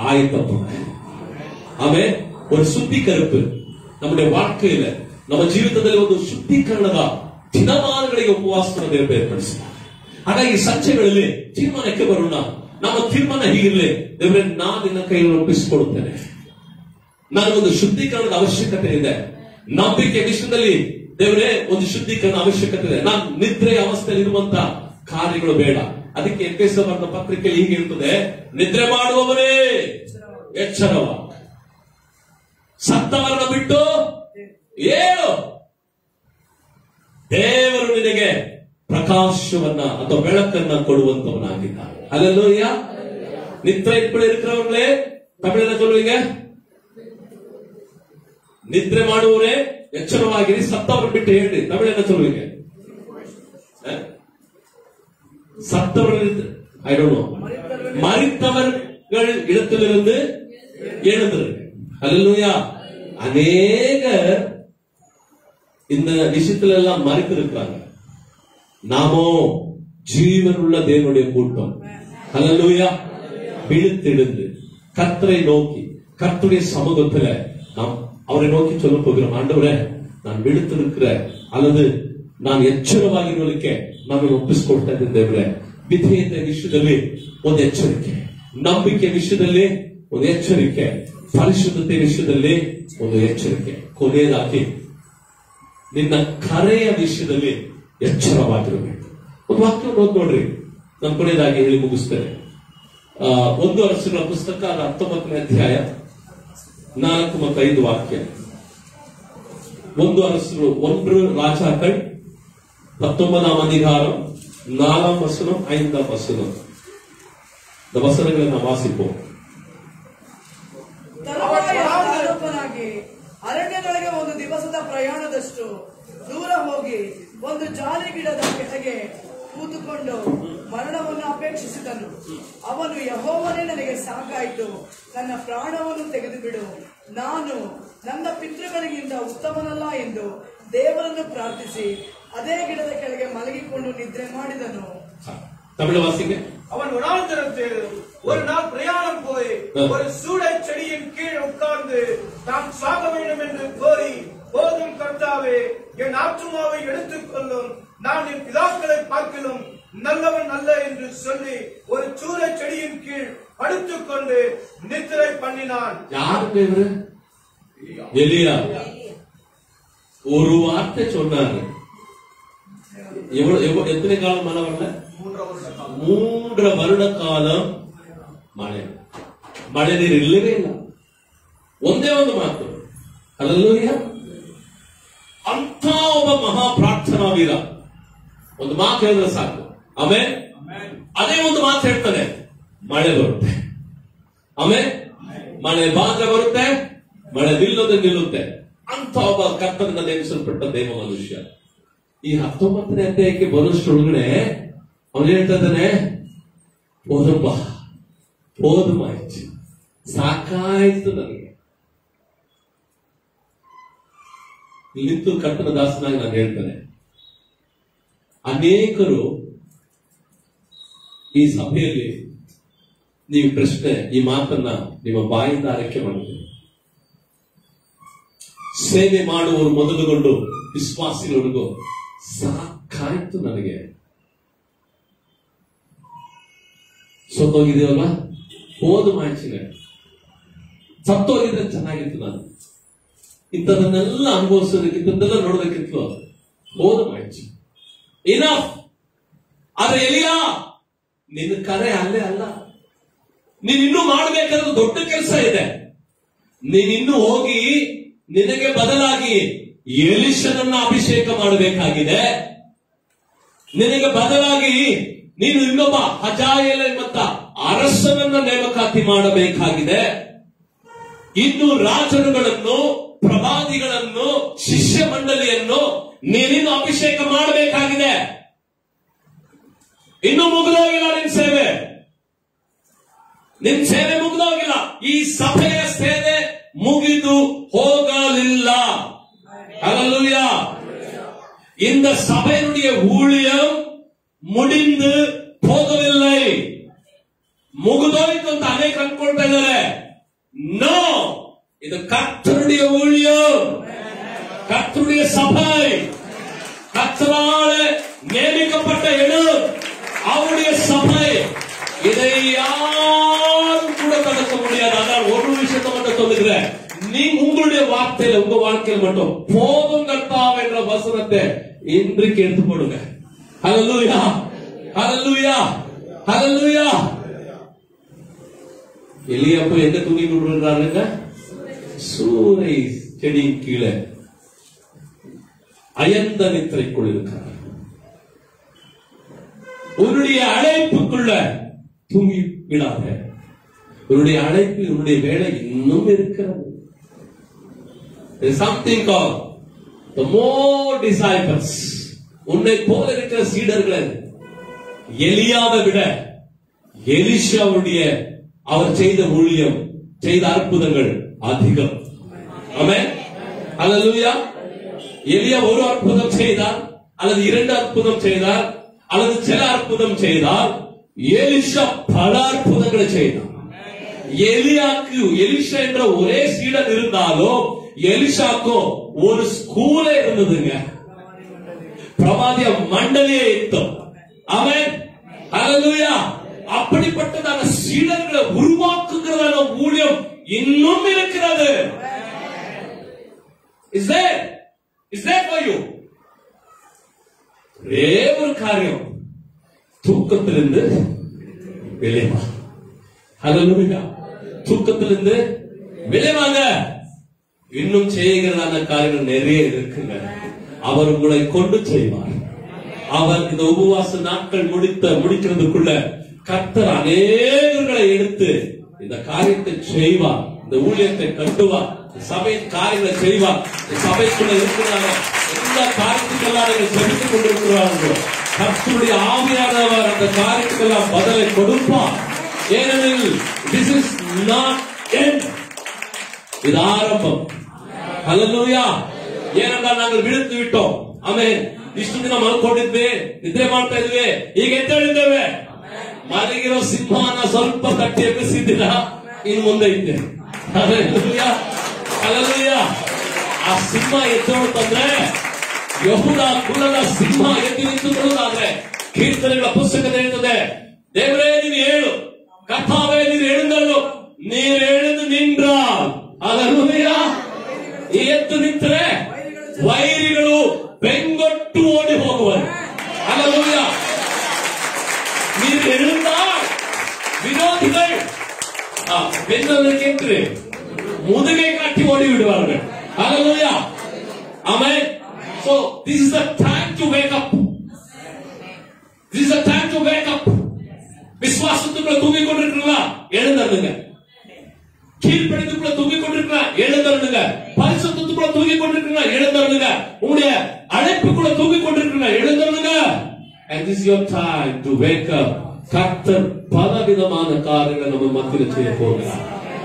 Speaker 3: ஆயத்தப்பட. ஆமென். ஒரு சுத்திகரிப்பு நம்முடைய வாழ்க்கையில, நம்ம ஜீவிತದಲ್ಲಿ ಒಂದು ಶುದ್ಧೀಕರಣದ ದಿನಮಾನಗಳಿಗೆ ಉಪವಾಸವನ್ನು ಏರ್ಪಡಿಸಿದ್ದಾರೆ. ಹಾಗಾಗಿ ಈ ಸಂಚೆಗಳಲ್ಲಿ ತೀರ್ಮಾನಕ್ಕೆ ಬರೋಣ. ನಮ್ಮ ತೀರ್ಮಾನ ಹೀಗಿರಲಿ, ದೇವರೇ ನಾನು ನಿನ್ನ ಕೈಯಲ್ಲಿ ಒಪ್ಪಿಸಿಕೊಡುತ್ತೇನೆ. ನನಗೊಂದು ಶುದ್ಧೀಕರಣದ ಅವಶ್ಯಕತೆ ಇದೆ. ನಂಬಿಕೆ ವಿಷಯದಲ್ಲಿ ದೇವರೇ ಒಂದು ಶುದ್ಧೀಕರಣ ಅವಶ್ಯಕತೆ ಇದೆ. ನಾನು ನಿದ್ರೆಯ ಅವಸ್ಥೆಯಲ್ಲಿ ಇರುವಂತ ಕಾರ್ಯಗಳು ಬೇಡ. ಅದಕ್ಕೆ ಎಫೆಸ ಬರೆದ ಪತ್ರಿಕೆ ಹೀಗೆ ಇರ್ತದೆ, ನಿದ್ರೆ ಮಾಡುವವರೇ ಎಚ್ಚರವ, ಸತ್ತವರನ್ನು ಬಿಟ್ಟು ಏಳು, ದೇವರು ನಿನಗೆ பிரகாசவನ್ನ ಅಥವಾ ಬೆಳಕನ್ನ ಕೊಡುವಂತವನಾಗಿದ್ದಾನೆ. ஹல்லேலூயா. நித்திரை இப்படி இருக்கிறவங்களே, தமிழ்ல சொல்லுவீங்க, நித்திரை ಮಾಡುವವರೇ ಎಚ್ಚರವಾಗಿರಿ, ಸತ್ತವರನ್ನು ಬಿಟ್ಟು ಹೇಳಿ. தமிழ் என்ன சொல்லுவீங்க? சத்தவர்கள், ஐ டோன்ட் நோ, மரித்தவர்கள் இடத்திலிருந்து எழுந்திரு. ஹல்லேலூயா. அநேகர் இந்த விஷயத்துல எல்லாம் மரித்திருக்கிறாங்க. நாமோ ஜீவனுள்ள தேவனுடைய கூட்டம். ஹல்லேலூயா. விழுத்தெழுந்து கர்த்தரை நோக்கி, கர்த்தருடைய சமூகத்துல நாம் அவரை நோக்கி சொல்ல போகிறோம், ஆண்டவரே நான் விழுத்திருக்கிற அல்லது ನಾನು ಎಚ್ಚರವಾಗಿರಲಿಕ್ಕೆ ನಾನು ಒಪ್ಪಿಸಿಕೊಡ್ತಾ ಇದ್ದೇನೆ ದೇವರೇ. ವಿಧೇಯತೆ ವಿಷಯದಲ್ಲಿ ಒಂದು ಎಚ್ಚರಿಕೆ, ನಂಬಿಕೆ ವಿಷಯದಲ್ಲಿ ಒಂದು ಎಚ್ಚರಿಕೆ, ಪರಿಶುದ್ಧತೆ ವಿಷಯದಲ್ಲಿ ಒಂದು ಎಚ್ಚರಿಕೆ, ಕೊನೆಯದಾಗಿ ನಿನ್ನ ಕರೆಯ ವಿಷಯದಲ್ಲಿ ಎಚ್ಚರವಾಗಿರಬೇಕು. ಒಂದು ವಾಕ್ಯ ನೋಡ್ರಿ, ನಮ್ಮ ಕೊನೆಯದಾಗಿ ಹೇಳಿ ಮುಗಿಸ್ತೇನೆ. 1 ಅರಸರ ಪುಸ್ತಕ 19ನೇ ಅಧ್ಯಾಯ 4 ಮತ್ತು 5 ವಾಕ್ಯ. 1 ಅರಸರು 1 ರಾಜಾக்கள் 19ஆம் அதிகாரம் 4ஆம் வசனம் 5ஆம் வசனம். இந்த வசனங்களை நாம் வாசிப்போம்.
Speaker 5: ಅರಣ್ಯದೊಳಗೆ ಒಂದು ದಿವಸದ ಪ್ರಯಾಣದಷ್ಟು ದೂರ ಹೋಗಿ ಒಂದು ಜಾಲಿ ಗಿಡದ ಕೆಳಗೆ ಕೂತುಕೊಂಡು ಮರಣವನ್ನು ಅಪೇಕ್ಷಿಸಿದನು. ಅವನು, ಯೆಹೋವನೇ, ನನಗೆ ಸಾಕಾಯಿತು, ನನ್ನ ಪ್ರಾಣವನ್ನು ತೆಗೆದು ಬಿಡು, ನಾನು ನನ್ನ ಪಿತೃಗಳಿಗಿಂತ ಉತ್ತಮನಲ್ಲ ಎಂದು தேவரನ್ನು ಪ್ರಾರ್ಥಿಸಿ அதே ಗಿಡದ ಕೆಳಗೆ ಮಲಗಿಕೊಂಡು ನಿದ್ರೆ ಮಾಡಿದನು.
Speaker 3: தமிழ் வாசிங்க.
Speaker 6: அவன் வனாந்தரத்தில் ஒரு நாள் பிரயாணம் போய் ஒரு சூடை செடியின் கீழ் உட்கார்ந்து தாம் சாக வேண்டும் என்று கோரி, போதும் கர்த்தாவே, என் ஆத்துமாவை எடுத்துக் கொள்ளும், நான் என் பிதாக்களை பார்க்கிலும் நல்லவன் அல்ல என்று சொல்லி ஒரு சூடை செடியின் கீழ் படுத்துக் கொண்டு நித்திரை பண்ணினான்.
Speaker 3: யாருக்கு இவரு? எலியா. ஒரு வார்த்தை சொன்னாரு. எத்தனை காலம் மழை வரல? 3 வருட ಕಾಲம் ಮಳೆ ನೀರು ಇಲ್ಲವೇ ಇಲ್ಲ. ಒಂದೇ ಒಂದು ಮಾತು, ಹಲ್ಲೆಲೂಯಾ. ಅಂತ ಒಬ್ಬ ಮಹಾ ಪ್ರಾರ್ಥನಾ ವೀರ ಒಂದು ಮಾತು ಹೇಳಿದ್ರೆ ಸಾಕು. ಆಮೇಲೆ ಅದೇ ಒಂದು ಮಾತು ಹೇಳ್ತಾನೆ, ಮಳೆ ಬರುತ್ತೆ. ಆಮೇಲೆ ಮಳೆ ಬಾಂದ್ರೆ ಬರುತ್ತೆ, ಮಳೆ ನಿಲ್ಲೋದು ನಿಲ್ಲುತ್ತೆ. ಅಂತ ಒಬ್ಬ ಕರ್ತನಿಂದ ನೇಮಿಸಲ್ಪಟ್ಟ ದೇವ ಮನುಷ್ಯ. ಈ 19ನೇ ಅಧ್ಯಾಯಕ್ಕೆ ಬರೋಷ್ಟೊಳಗಡೆ ಅವನು ಹೇಳ್ತಾ ಇದ್ದಾನೆ, ಹೋದಮಾಯ್ತು, ಸಾಕಾಯ್ತು ನನಗೆ. ನಿಂತು ಕರ್ತನ ದಾಸನಾಗಿ ನಾನು ಹೇಳ್ತೇನೆ, ಅನೇಕರು ಈ ಸಭೆಯಲ್ಲಿ ನೀವು ಪ್ರಶ್ನೆ, ಈ ಮಾತನ್ನ ನಿಮ್ಮ ಬಾಯಿಂದ ಆರೈಕೆ ಮಾಡುತ್ತೀರಿ. ಸೇವೆ ಮಾಡುವವರು ಮೊದಲುಗೊಂಡು ವಿಶ್ವಾಸಿಗಳಿಗೂ ಸಾಕಾಯ್ತು ನನಗೆ. ಸತ್ತೋಗಿದೆಯಲ್ಲ, ಹೋದ ಮಾಚಿಗೆ ಸತ್ತೋಗಿದ್ರೆ ಚೆನ್ನಾಗಿತ್ತು. ನಾನು ಇಂಥದನ್ನೆಲ್ಲ ಅನುಭವಿಸೋದಕ್ಕೆ, ಇಂಥದ್ದೆಲ್ಲ ನೋಡೋದಕ್ಕಿತ್ತು. ಹೋದ ಮಾಚಿ ಇನಫ್. ಆದ್ರೆ ಎಲಿಯಾ, ನಿನ್ನ ಕರೆ ಅಲ್ಲೇ ಅಲ್ಲ. ನೀನಿನ್ನೂ ಮಾಡಬೇಕಾದ ದೊಡ್ಡ ಕೆಲಸ ಇದೆ. ನೀನಿನ್ನೂ ಹೋಗಿ ನಿನಗೆ ಬದಲಾಗಿ ಎಲಿಷನನ್ನ ಅಭಿಷೇಕ ಮಾಡಬೇಕಾಗಿದೆ. ನಿನಗೆ ಬದಲಾಗಿ ನೀನು ಇನ್ನೊಬ್ಬ ಹಜಾಯೇಲ್ ಎಂಬ ಅರಸನನ್ನ ನೇಮಕಾತಿ ಮಾಡಬೇಕಾಗಿದೆ. ಇನ್ನು ರಾಜರುಗಳನ್ನು, ಪ್ರವಾದಿಗಳನ್ನು, ಶಿಷ್ಯ ಮಂಡಳಿಯನ್ನು ನೀನಿನ್ನು ಅಭಿಷೇಕ ಮಾಡಬೇಕಾಗಿದೆ. ಇನ್ನು ಮುಗಿದೋಗಿಲ್ಲ ನಿನ್ ಸೇವೆ. ನಿನ್ ಸೇವೆ ಮುಗಿದೋಗಿಲ್ಲ. ಈ ಸಭೆಯ ಸೇವೆ ಮುಗಿದು ಹೋಗಲಿಲ್ಲ. ஹல்லேலூயா. இந்த சபையினுடைய ஊழியம் முடிந்து போகவில்லை. ಮುಗಿದೋಯ್ತು ಅಂತ ಅನೇಕ ಅನ್ಕೊಳ್ತಾ ಇದ್ದಾರೆ. ನೋ, ಇದು கர்த்தருடைய ஊழியம், கர்த்தருடைய சபை, கர்த்தரால நியமிக்கப்பட்ட இடம், அவருடைய சபை. இதை யாரும் கூட தடுக்க முடியாது. அதான் ஒரு விஷயத்தை மட்டும் சொல்லுகிறேன், நீங்க உங்களுடைய வார்த்தையில, உங்க வாழ்க்கையில் மட்டும் போதும் கர்த்தாவே என்ற வசனத்தை இன்றைக்கு எடுத்து போடுங்க. ஹல்லேலூயா, ஹல்லேலூயா, ஹல்லேலூயா. எலியா போய் எங்க தூங்கி கொண்டிருக்கிறாருங்க? சூரை செடியின் கீழே அயர்ந்த நித்திரைக்குள் இருக்கிறார். உன்னுடைய அழைப்புக்குள்ள தூங்கி விடாத. உன்னுடைய அழைப்பு, உன்னுடைய வேலை இன்னும் இருக்கிறது. Something called the more disciples. உன்னை போல இருக்கிற சீடர்கள் எலியாவை விட எலிஷாவுடைய அவர் செய்த ஊழியம், செய்த அற்புதங்கள் அதிகம். ஆமென், ஹல்லேலூயா. எலியா ஒரு அற்புதம் செய்தார், அல்லது 2 அற்புதம் செய்தார், அல்லது சில அற்புதம் செய்தார். எலிஷா பல அற்புதங்களை செய்தார். எலியாக்கு எலிஷா என்ற ஒரே சீடன் இருந்தாலும் எலிஷாக்கோ ஒரு ஸ்கூலே இருந்ததுங்க, பிரவாதிய மண்டலியே இತ್ತು. ஆமென், ஹல்லேலூயா. அப்படிப்பட்டதான சீடர்களை உருவாக்குகிறதான ஊழியம் இன்னும் இருக்கிறது. Is there for you? ஒரே ஒரு காரியம், தூக்கத்திலிருந்து வெளியே வா. ஹல்லேலூயா. தூக்கத்திலிருந்து வெளியே வாங்க. இன்னும் செய்கிறதான காரியங்கள் நிறைய இருக்குங்க. அவர் உங்களை கொண்டு செய்வார். அவர் இந்த உபவாச நாட்கள் முடிக்கிறதுக்குள்ள கர்த்தர் அநேகர்களை எடுத்து இந்த காரியத்தை செய்வார், இந்த ஊழியத்தை கட்டுவார், சபையின் காரியங்களை செய்வார். சபைக்குள்ள இருக்கிறாங்க எல்லா காரியத்துக்கெல்லாம் நீங்கள் செலுத்திக் கொண்டிருக்கிறார்கள். கர்த்தருடைய ஆவியானவர் அந்த காரியத்துக்கெல்லாம் பதிலை கொடுப்பார். ஏனெனில் this is not end, இது ஆரம்பம். ஹல்லேலூயா. ஏனென்றால் ನಾங்கள் ವಿಳುತ್ತು ವಿಟ್ಟೋம். ಆಮೆನ್. ಇಷ್ಟು ದಿನ ಮಲ್ಕೊಂಡಿದ್ವಿ, ನಿದ್ರೆ ಮಾಡ್ತಾ ಇದ್ವಿ, ಈಗ ಎದ್ದೇಳಿದ್ದೇವೆ. ಮಲಗಿರೋ ಸಿಂಹನ ಸ್ವಲ್ಪ ತಟ್ಟಿ ಎಬ್ಬಿಸಿದ್ದೀರ, ಇನ್ನು ಮುಂದೆ ಇದ್ದೆ. Hallelujah, hallelujah. ಆ ಸಿಂಹ ಎದ್ದೇಳುತ್ತಂದ್ರೆ ಯೆಹೂದ ಕುಲದ ಸಿಂಹ ಎದ್ದು ನಿಂತುಕೊಳ್ಳುವುದಾದ್ರೆ ಕೀರ್ತನೆಗಳ ಪುಸ್ತಕದಲ್ಲಿ ಹೇಳ್ತದೆ, ದೇವರೇ ನೀನು ಹೇಳು, ಕರ್ತಾವೇ ನೀನು எழுந்தருளு, ನೀನು எழுந்து நின்றால் ஹல்லேலூயா ಎದ್ದು ನಿಂತರೆ ವೈರಿಗಳು ಬೆಂಗೊಟ್ಟು ಓಡಿ ಹೋಗುವರು. ஹல்லேலூயா. நீர் எழுந்தால் விரோதிகள் வென்றதற்கென்று முதுகை காட்டி ஓடி விடுவார்கள். ஹல்லேலூயா. ஆமென். So this is the time to wake up. This is the time to wake up. விசுவாசத்துக்குள்ள தூங்கிக் கொண்டிருக்கிறீங்களா? எழுந்தருளுங்க. கீழ்ப்படிந்துக்குள்ள தூங்கிக் கொண்டிருக்கிறா? எழுந்தருளுங்க. பரிசுத்தத்துக்குள்ள தூங்கிக் கொண்டிருக்கிறீங்களா? எழுந்தருளுங்க. உங்களுடைய அழைப்புக்குள்ள தூங்கிக் கொண்டிருக்கிறீங்களா? எழுந்தருளுங்க. And this is your time to wake up. கர்த்தர் பலவிதமான காரியங்களை நம்ம மத்தியில் செய்ய போகிறார்.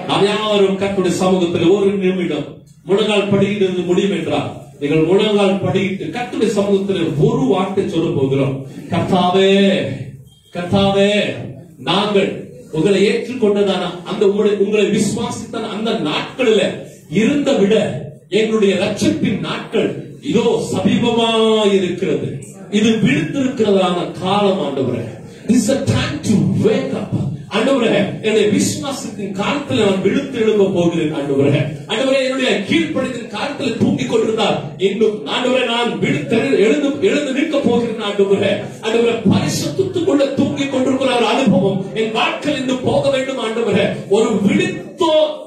Speaker 3: நாம் யாவரும் கர்த்தருடைய சமூகத்தில் ஒரு நிமிடம் முழங்கால் படியிட்டு முடியும் என்றால் நீங்கள் முழங்கால் படியிட்டு கர்த்தருடைய சமூகத்தில் ஒரு வார்த்தை சொல்ல போகிறோம். கர்த்தாவே, கர்த்தாவே, நாங்கள் உங்களை ஏற்றுக்கொண்டதான அந்த உங்களை விசுவாசித்த அந்த நாட்களில் இருந்த விட எங்களுடைய ரட்சிப்பின் நாட்கள் இதோ சமீபமாயிருக்கிறது. இது விழுத்திருக்கிறதான காலம் ஆண்டவரே. This is a time to wake up. ஆண்டவரே, என்னுடைய விசுவாசத்தின் காலத்தில் நான் விழுத்து எழும்ப போகிறேன். ஆண்டவரே, ஆண்டவரே, என்னுடைய கீழ்ப்படித்தின் காலத்தில் தூங்கிக் கொண்டிருந்தால் இன்னும் ஆண்டவரே நான் எழுந்து நிற்க போகிறேன். ஆண்டவரே, ஆண்டவரே, பரிசுத்தத்துக்குள்ள தூங்கிக் கொண்டிருக்கிற ஒரு அனுபவம் என் வாழ்க்கையில் இன்னும் போக வேண்டும். ஆண்டவரே, ஒரு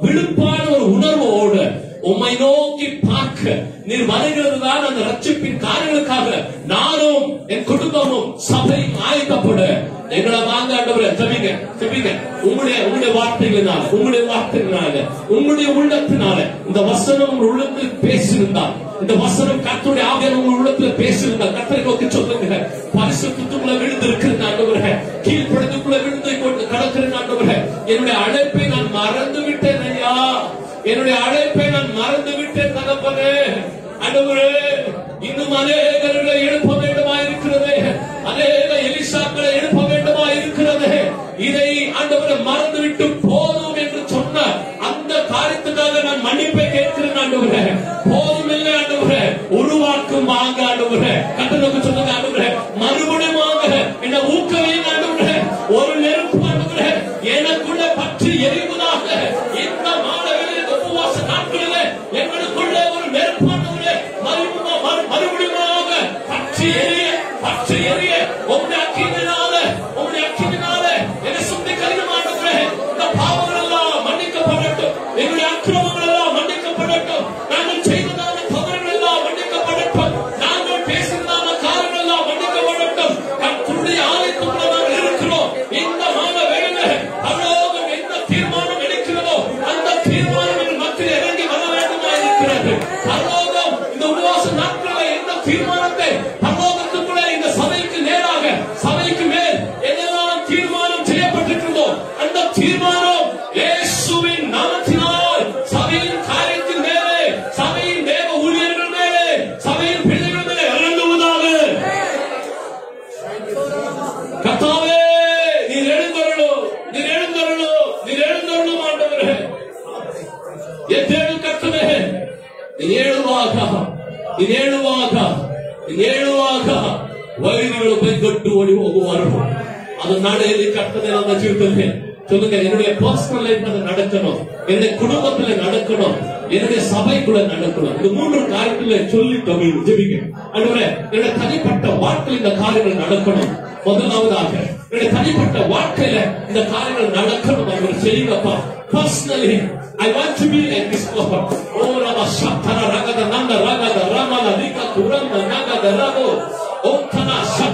Speaker 3: விழுப்பான ஒரு உணர்வோடு உம்மை நோக்கி பார்க்க நீர் வருகிறதுதான் அந்த ரட்சிப்பின் காரியங்களுக்காக நானும் என் குடும்பமும் சபையும் ஆயத்தப்பட எங்களை வாங்க. ஆண்டவரே, ஜெபிங்க, ஜெபிங்க. உங்களுடைய வார்த்தைகளினால, உங்களுடைய உள்ளத்தினால இந்த வசனம் உங்கள் உள்ளத்தில் பேசியிருந்தால், இந்த வசனம் கர்த்தருடைய ஆவியானவர் உங்கள் உள்ளத்தில் பேசியிருந்தால் கர்த்தரை நோக்கி சொல்லுங்க. பரிசுத்தத்துக்குள்ள விழுந்து இருக்கிறேன் ஆண்டவரே, கீழ்ப்படிந்துக்குள்ள விழுந்து கொண்டு கடக்கிறேன் ஆண்டவரே. என்னுடைய அழைப்பை நான் மறந்து விட்டேன் ஐயா, என்னுடைய அழைப்பை நான் மறந்து விட்டேன் தகப்பனே. ஆண்டவரே, இன்னும் அநேகர்களை எழுப்ப வேண்டுமா இருக்கிறது, அநேக எலிசாக்களை எழுப்ப வேண்டுமா இருக்கிறது. இதை ஆண்டவரை மறந்துவிட்டு போதும் என்று சொன்ன அந்த காரியத்துக்காக நான் மன்னிப்பை கேட்கிறேன் ஆண்டவரே. போதும் இல்லை ஆண்டவரே, உருவாக்கும் வாங்க ஆண்டவரே. கர்த்தருக்கு சொல்லுங்க ஆண்டவரே, மறுபடியும் வாங்க, என்ன ஊக்கவையும் ஆண்டவரே. ஒரு நெருப்பு ஆண்டவரே எனக்குள்ள பற்றி எரிவதாக இந்த மாணவர்களின் உபவாச நாட்களிலே எங்களுக்குள்ளே ஒரு நெருப்பு ஆண்டவரே மறுபடியும் பற்றி எரிய உங்களுடைய அக்கினினால என்னை சுத்தி கரியும் ஆண்டவரே. இந்த பாவங்கள் எல்லாம் மன்னிக்கப்படட்டும், எங்களுடைய அக்கிரமங்கள் எல்லாம் மன்னிக்கப்படட்டும், நாங்கள் செய்ததான தவறுகள் எல்லாம் மன்னிக்கப்படட்டும், நாங்கள் பேசினதான காரியங்கள் எல்லாம் மன்னிக்கப்படட்டும். கர்த்தருடைய ஆலயத்துக்குள்ள நாங்கள் இருக்கிறோம். இந்த மாத வேளையிலே பரலோகம் என்ன தீர்மானம் எடுக்கிறதோ அந்த தீர்மானம் எங்கள் மத்தியில் இறங்கி வர வேண்டுமா இருக்கிறது. பரலோகம் இந்த உபவாச நாட்களில் என்ன தீர்மானத்தை பரலோகத்துக்குள்ள இந்த சபைக்கு நேராக, சபைக்கு மேல் என்னெல்லாம் தீர்மானம் செய்யப்பட்டிருக்கிறதோ அந்த தீர்மானம் இயேசுவின் நாமத்தினால் சபையின் காரியத்தின் மேலே, சபையின் தேவ ஊழியர்கள் மேலே, சபையின் பிள்ளைகள் மேலே இறங்குவதாக. கர்த்தாவே, நீர் எழுந்தருளும், நீர் எழுந்தருளும், நீர் எழுந்தருளும் ஆண்டவரே. எத்தேழு கர்த்தவே, நீர் ಏಳುವಾಗ ವೈರಿಗಳು ಬೆಂಗೊಟ್ಟು ಓಡಿ ಹೋಗುವರು. ಅದು ನಡೆಯಲಿ கர்த்தரே நம்ம ஜீவிதத்திலே. சொல்லுங்க, என்னுடைய பர்சனல் லைஃப்ல நடக்கணும், என்னுடைய குடும்பத்துல நடக்கணும், என்னுடைய சபைக்குள்ள நடக்கணும். இந்த மூன்று காரியத்துல சொல்லி தமிழ் ஜெபிங்க. ஆண்டவரே, என்னுடைய தனிப்பட்ட வாழ்க்கையில் இந்த காரியங்கள் நடக்கணும். முதலாவதாக என்னுடைய தனிப்பட்ட வாழ்க்கையில இந்த காரியங்கள் நடக்கணும். அவர் செய்யுங்கப்பா. Personally, I want to be like this Lord. Oh, Rama Shatara Ragada Nanda Ragada Ramala Rika Turanda Nagada Ramo. Oh, Tana Shatara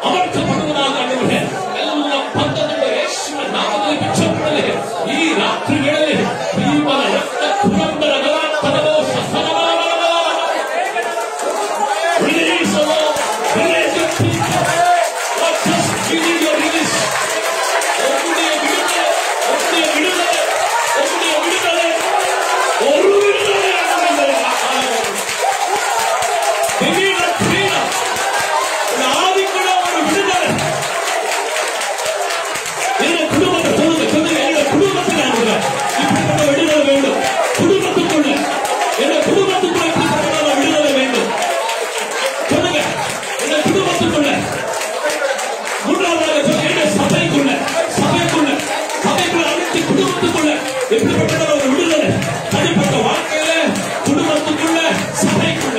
Speaker 3: ಅಮರ್ತಪಡುವುದಾದ ಆಂಡವರೇ, ಎಲ್ಲ ಬಂಧನಗಳು ಯೇಸುವಿನ ನಾಮದಲ್ಲಿ ಬಿಚ್ಚಲ್ಪಡಲಿ. ಈ ರಾತ್ರಿ ವೇಳೆಯಲ್ಲಿ ಭೀಮನ ರಕ್ತ ಕುರಂದರ ಗಲಾಟನದೋಷ ಸದಾ release the Lord, release your people. Lord, just give me your release. ಒಬ್ಬನೇ ಬಿಡುಗಡೆ, ಒಬ್ಬನೇ ಬಿಡುಗಡೆ, ಒಬ್ಬನೇ ಬಿಡುಗಡೆ, ಒಂದು ಬಿಡುಗಡೆ ಆಗಿದೆ. ದಿವ್ಯ ಪ್ರಿಯ ನಾದಿ ಕೂಡ ಒಂದು ಬಿಡುಗಡೆ. ನಿನ್ನ ಕುಟುಂಬದ ಜೊತೆಗೆ ನಿನ್ನ ಕುಟುಂಬத்தில் ಆಗಿದೆ. இப்படிப்பட்ட விடுதலை வேண்டும். குடும்பத்துக்குள்ள என்ன குடும்பத்துக்குள்ள இப்படிப்பட்ட விடுதலை வேண்டும். சொல்லுங்க, என்ன குடும்பத்துக்குள்ள மூன்றாவதாக சொல்லுங்க, சபைக்குள்ள அனைத்து குடும்பத்துக்குள்ள எப்படிப்பட்ட ஒரு விடுதலை தனிப்பட்ட வாழ்க்கையில குடும்பத்துக்குள்ள சபைக்குள்ள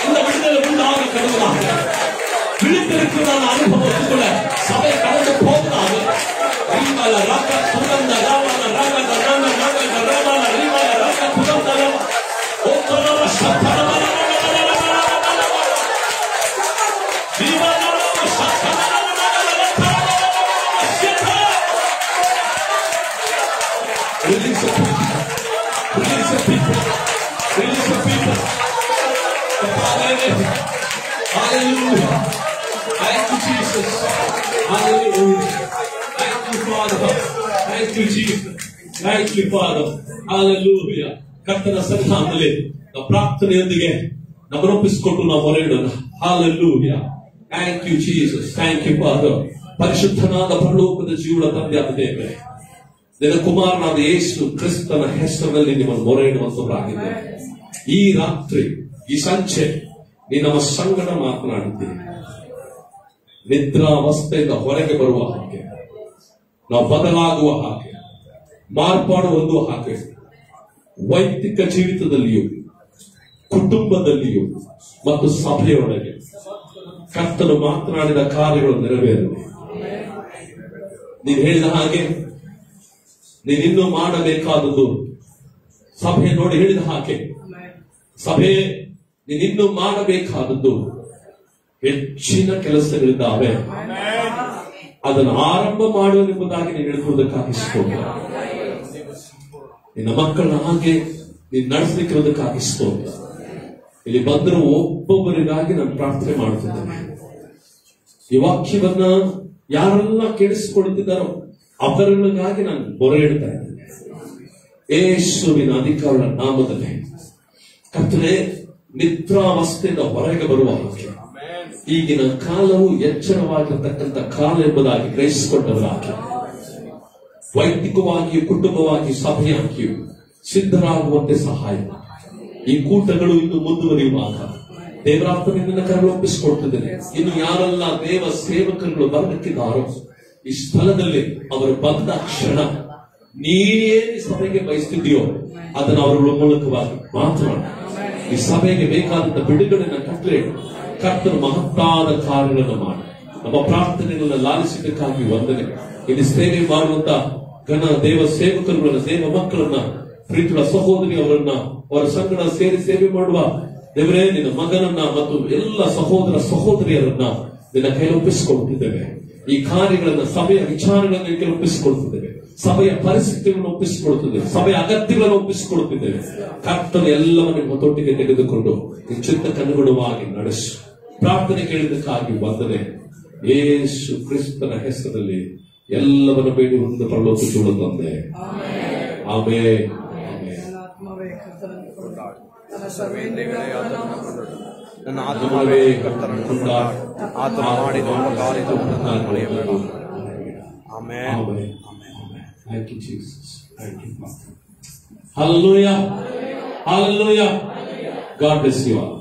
Speaker 3: இந்த விடுதலை உண்டாக கடவுளாக விழித்திருக்கிறதான அனுபவத்துக்குள்ள சபை கடந்து போவதாக ரீமால ராக சுகந்த ராமன ராக ராம ராக ராமன ரீமால ராக சுகந்த ராம ஓ கரம சத்தரம Release the people. Release the people. Release the people. Hallelujah. Thank you, Jesus. Hallelujah. Thank you, Father. Thank you, Jesus. Thank you, Father. Hallelujah. ಕರ್ತನ ಸನ್ನಿಧಾನದಲ್ಲಿ ನಮ್ಮ ಪ್ರಾರ್ಥನೆಯೊಂದಿಗೆ ನಮ್ಮನ್ನು ಒಪ್ಪಿಸಿಕೊಟ್ಟು ನಾವು ಹೊರಡೋಣ. Hallelujah. Thank you, Jesus. Thank you, Father. ಪರಿಶುದ್ಧನಾದ ಪರಲೋಕದ ಜೀವನ ತಂದೆಯಾದ ದೇವರೇ, ನಿನ್ನ ಕುಮಾರನಾದ ಯೇಸು ಕ್ರಿಸ್ತನ ಹೆಸರಿನಲ್ಲಿ ನಿಮ್ಮನ್ನು ಮೊರೆ ಇಡುವಂತವರಾಗಿದ್ದೇವೆ. ಈ ರಾತ್ರಿ, ಈ ಸಂಚೆ ನೀ ನಮ್ಮ ಸಂಗಡ ಮಾತನಾಡಿದ್ದೀರಿ. ನಿದ್ರಾವಸ್ಥೆಯಿಂದ ಹೊರಗೆ ಬರುವ ಹಾಗೆ, ನಾವು ಬದಲಾಗುವ ಹಾಗೆ, ಮಾರ್ಪಾಡು ಹೊಂದುವ ಹಾಗೆ, ವೈಯಕ್ತಿಕ ಜೀವಿತದಲ್ಲಿಯೂ ಕುಟುಂಬದಲ್ಲಿಯೂ ಮತ್ತು ಸಭೆಯೊಳಗೆ ಕರ್ತನು ಮಾತನಾಡಿದ ಕಾರ್ಯಗಳು ನೆರವೇರಲಿ. ನೀನು ಹೇಳಿದ ಹಾಗೆ ನೀನಿನ್ನೂ ಮಾಡಬೇಕಾದದ್ದು, ಸಭೆ ನೋಡಿ ಹೇಳಿದ ಹಾಗೆ, ಸಭೆ ನೀನಿನ್ನೂ ಮಾಡಬೇಕಾದದ್ದು ಹೆಚ್ಚಿನ ಕೆಲಸಗಳಿದ್ದಾವೆ. ಅದನ್ನು ಆರಂಭ ಮಾಡುವುದೆಂಬುದಾಗಿ ನೀನು ಹೇಳಿರುವುದಕ್ಕಾಗಿ ಸ್ತೋತ್ರ. ನಿನ್ನ ಮಕ್ಕಳನ್ನ ಹಾಗೆ ನೀನು ನಡೆಸಲಿಕ್ಕಿರೋದಕ್ಕಾಗಿ ಸ್ತೋತ್ರ. ಇಲ್ಲಿ ಬಂದರೂ ಒಬ್ಬೊಬ್ಬರಿಗಾಗಿ ನಾನು ಪ್ರಾರ್ಥನೆ ಮಾಡುತ್ತಿದ್ದೇನೆ. ಈ ವಾಕ್ಯವನ್ನ ಯಾರೆಲ್ಲ ಕೇಳಿಸಿಕೊಳ್ಳುತ್ತಿದ್ದಾರೋ ಅವರುಗಳಿಗಾಗಿ ನಾನು ಮೊರೆ ಇಡ್ತಾ ಇದ್ದೇನೆ. ಯೇಸುವಿನ ಅಧಿಕಾರದ ನಾಮದಲ್ಲಿ ಕರ್ತನೇ, ನಿದ್ರಾವಸ್ಥೆಯಿಂದ ಹೊರಗೆ ಬರುವ ಹಾಗೆ, ಈಗಿನ ಕಾಲವು ಎಚ್ಚರವಾಗಿರತಕ್ಕಂಥ ಕಾಲ ಎಂಬುದಾಗಿ ಗ್ರಹಿಸಿಕೊಂಡವರಾಗಿ, ವೈಯಕ್ತಿಕವಾಗಿಯೂ ಕುಟುಂಬವಾಗಿಯೂ ಸಭೆಯಾಗಿಯೂ ಸಿದ್ಧರಾಗುವಂತೆ ಸಹಾಯ ಮಾಡಿ. ಈ ಕೂಟಗಳು ಇನ್ನು ಮುಂದುವರಿಯುವಾಗ ದೇವರಾತ್ಮನಿಂದ ಕರಳೊಪ್ಪಿಸಿಕೊಡ್ತಿದ್ದೇನೆ. ಇನ್ನು ಯಾರೆಲ್ಲ ದೇವ ಸೇವಕರುಗಳು ಬರಬೇಕಿದ್ದಾರೋ ಈ ಸ್ಥಳದಲ್ಲಿ ಅವರು ಬಂದ ಕ್ಷಣ ನೀನೇನು ಸಭೆಗೆ ಬಯಸ್ತಿದೆಯೋ ಅದನ್ನು ಅವರುಗಳ ಮೂಲಕವಾಗಿ ಮಾತನಾಡಿ ಈ ಸಭೆಗೆ ಬೇಕಾದಂತ ಬಿಡುಗಡೆನ ಕಟ್ಟಲೆ ಕರ್ತನ ಮಹತ್ತಾದ ಕಾರ್ಯಗಳನ್ನು ಮಾಡಿ ನಮ್ಮ ಪ್ರಾರ್ಥನೆಗಳನ್ನ ಲಾಲಿಸಿದ್ದಕ್ಕಾಗಿ ವಂದನೆ. ಇಲ್ಲಿ ಸೇವೆ ಮಾಡುವಂತ ಘನ ದೇವ ಸೇವಕರುಗಳನ್ನ, ದೇವ ಮಕ್ಕಳನ್ನ, ಪ್ರೀತಿಯ ಸಹೋದರಿ ಅವರನ್ನ, ಅವರ ಸಂಗಡ ಸೇರಿ ಸೇವೆ ಮಾಡುವ ದೇವರೇ, ನಿನ್ನ ಮಗನನ್ನ ಮತ್ತು ಎಲ್ಲ ಸಹೋದರ ಸಹೋದರಿಯರನ್ನ ನಿನ್ನ ಕೈಲೊಪ್ಪಿಸಿಕೊಳ್ತಿದ್ದೇವೆ. ಈ ಕಾರ್ಯಗಳನ್ನ, ಸಭೆಯ ವಿಚಾರಗಳನ್ನು ಕೈಲೊಪ್ಪಿಸಿಕೊಳ್ತಿದ್ದೇವೆ, ಸಭೆಯ ಪರಿಸ್ಥಿತಿಗಳನ್ನು ಒಪ್ಪಿಸಿಕೊಳ್ತಿದ್ದೇವೆ, ಸಭೆಯ ಅಗತ್ಯಗಳನ್ನು ಒಪ್ಪಿಸಿಕೊಳ್ತಿದ್ದೇವೆ. ಕರ್ತನ ಎಲ್ಲವನ್ನು ನಿಮ್ಮ ತೊಟ್ಟಿಗೆ ತೆಗೆದುಕೊಂಡು ಚಿತ್ತಕ್ಕನುಗುಣವಾಗಿ ನಡೆಸು. ಪ್ರಾರ್ಥನೆ ಕೇಳಿದ್ದಕ್ಕಾಗಿ ವಂದನೆ. ಯೇಸು ಕ್ರಿಸ್ತನ ಹೆಸರಲ್ಲಿ ಎಲ್ಲವನ್ನು ಬೇಡಿ ಒಂದು ಪರಲೋಕ ಚೂಡ ತಂದೆ. ಆಮೆನ್.
Speaker 7: ನನ್ನ ಆತ್ಮವೇ ಕರ್ತನನ್ನು ಕೊಂಡಾಡು, ಆತನು ಮಾಡಿದ ಕಾರ್ಯವನ್ನು ಮರೆಯಬೇಡ. Amen.
Speaker 3: Thank you, Jesus. Thank you, Father. Hallelujah. Hallelujah. God bless you all.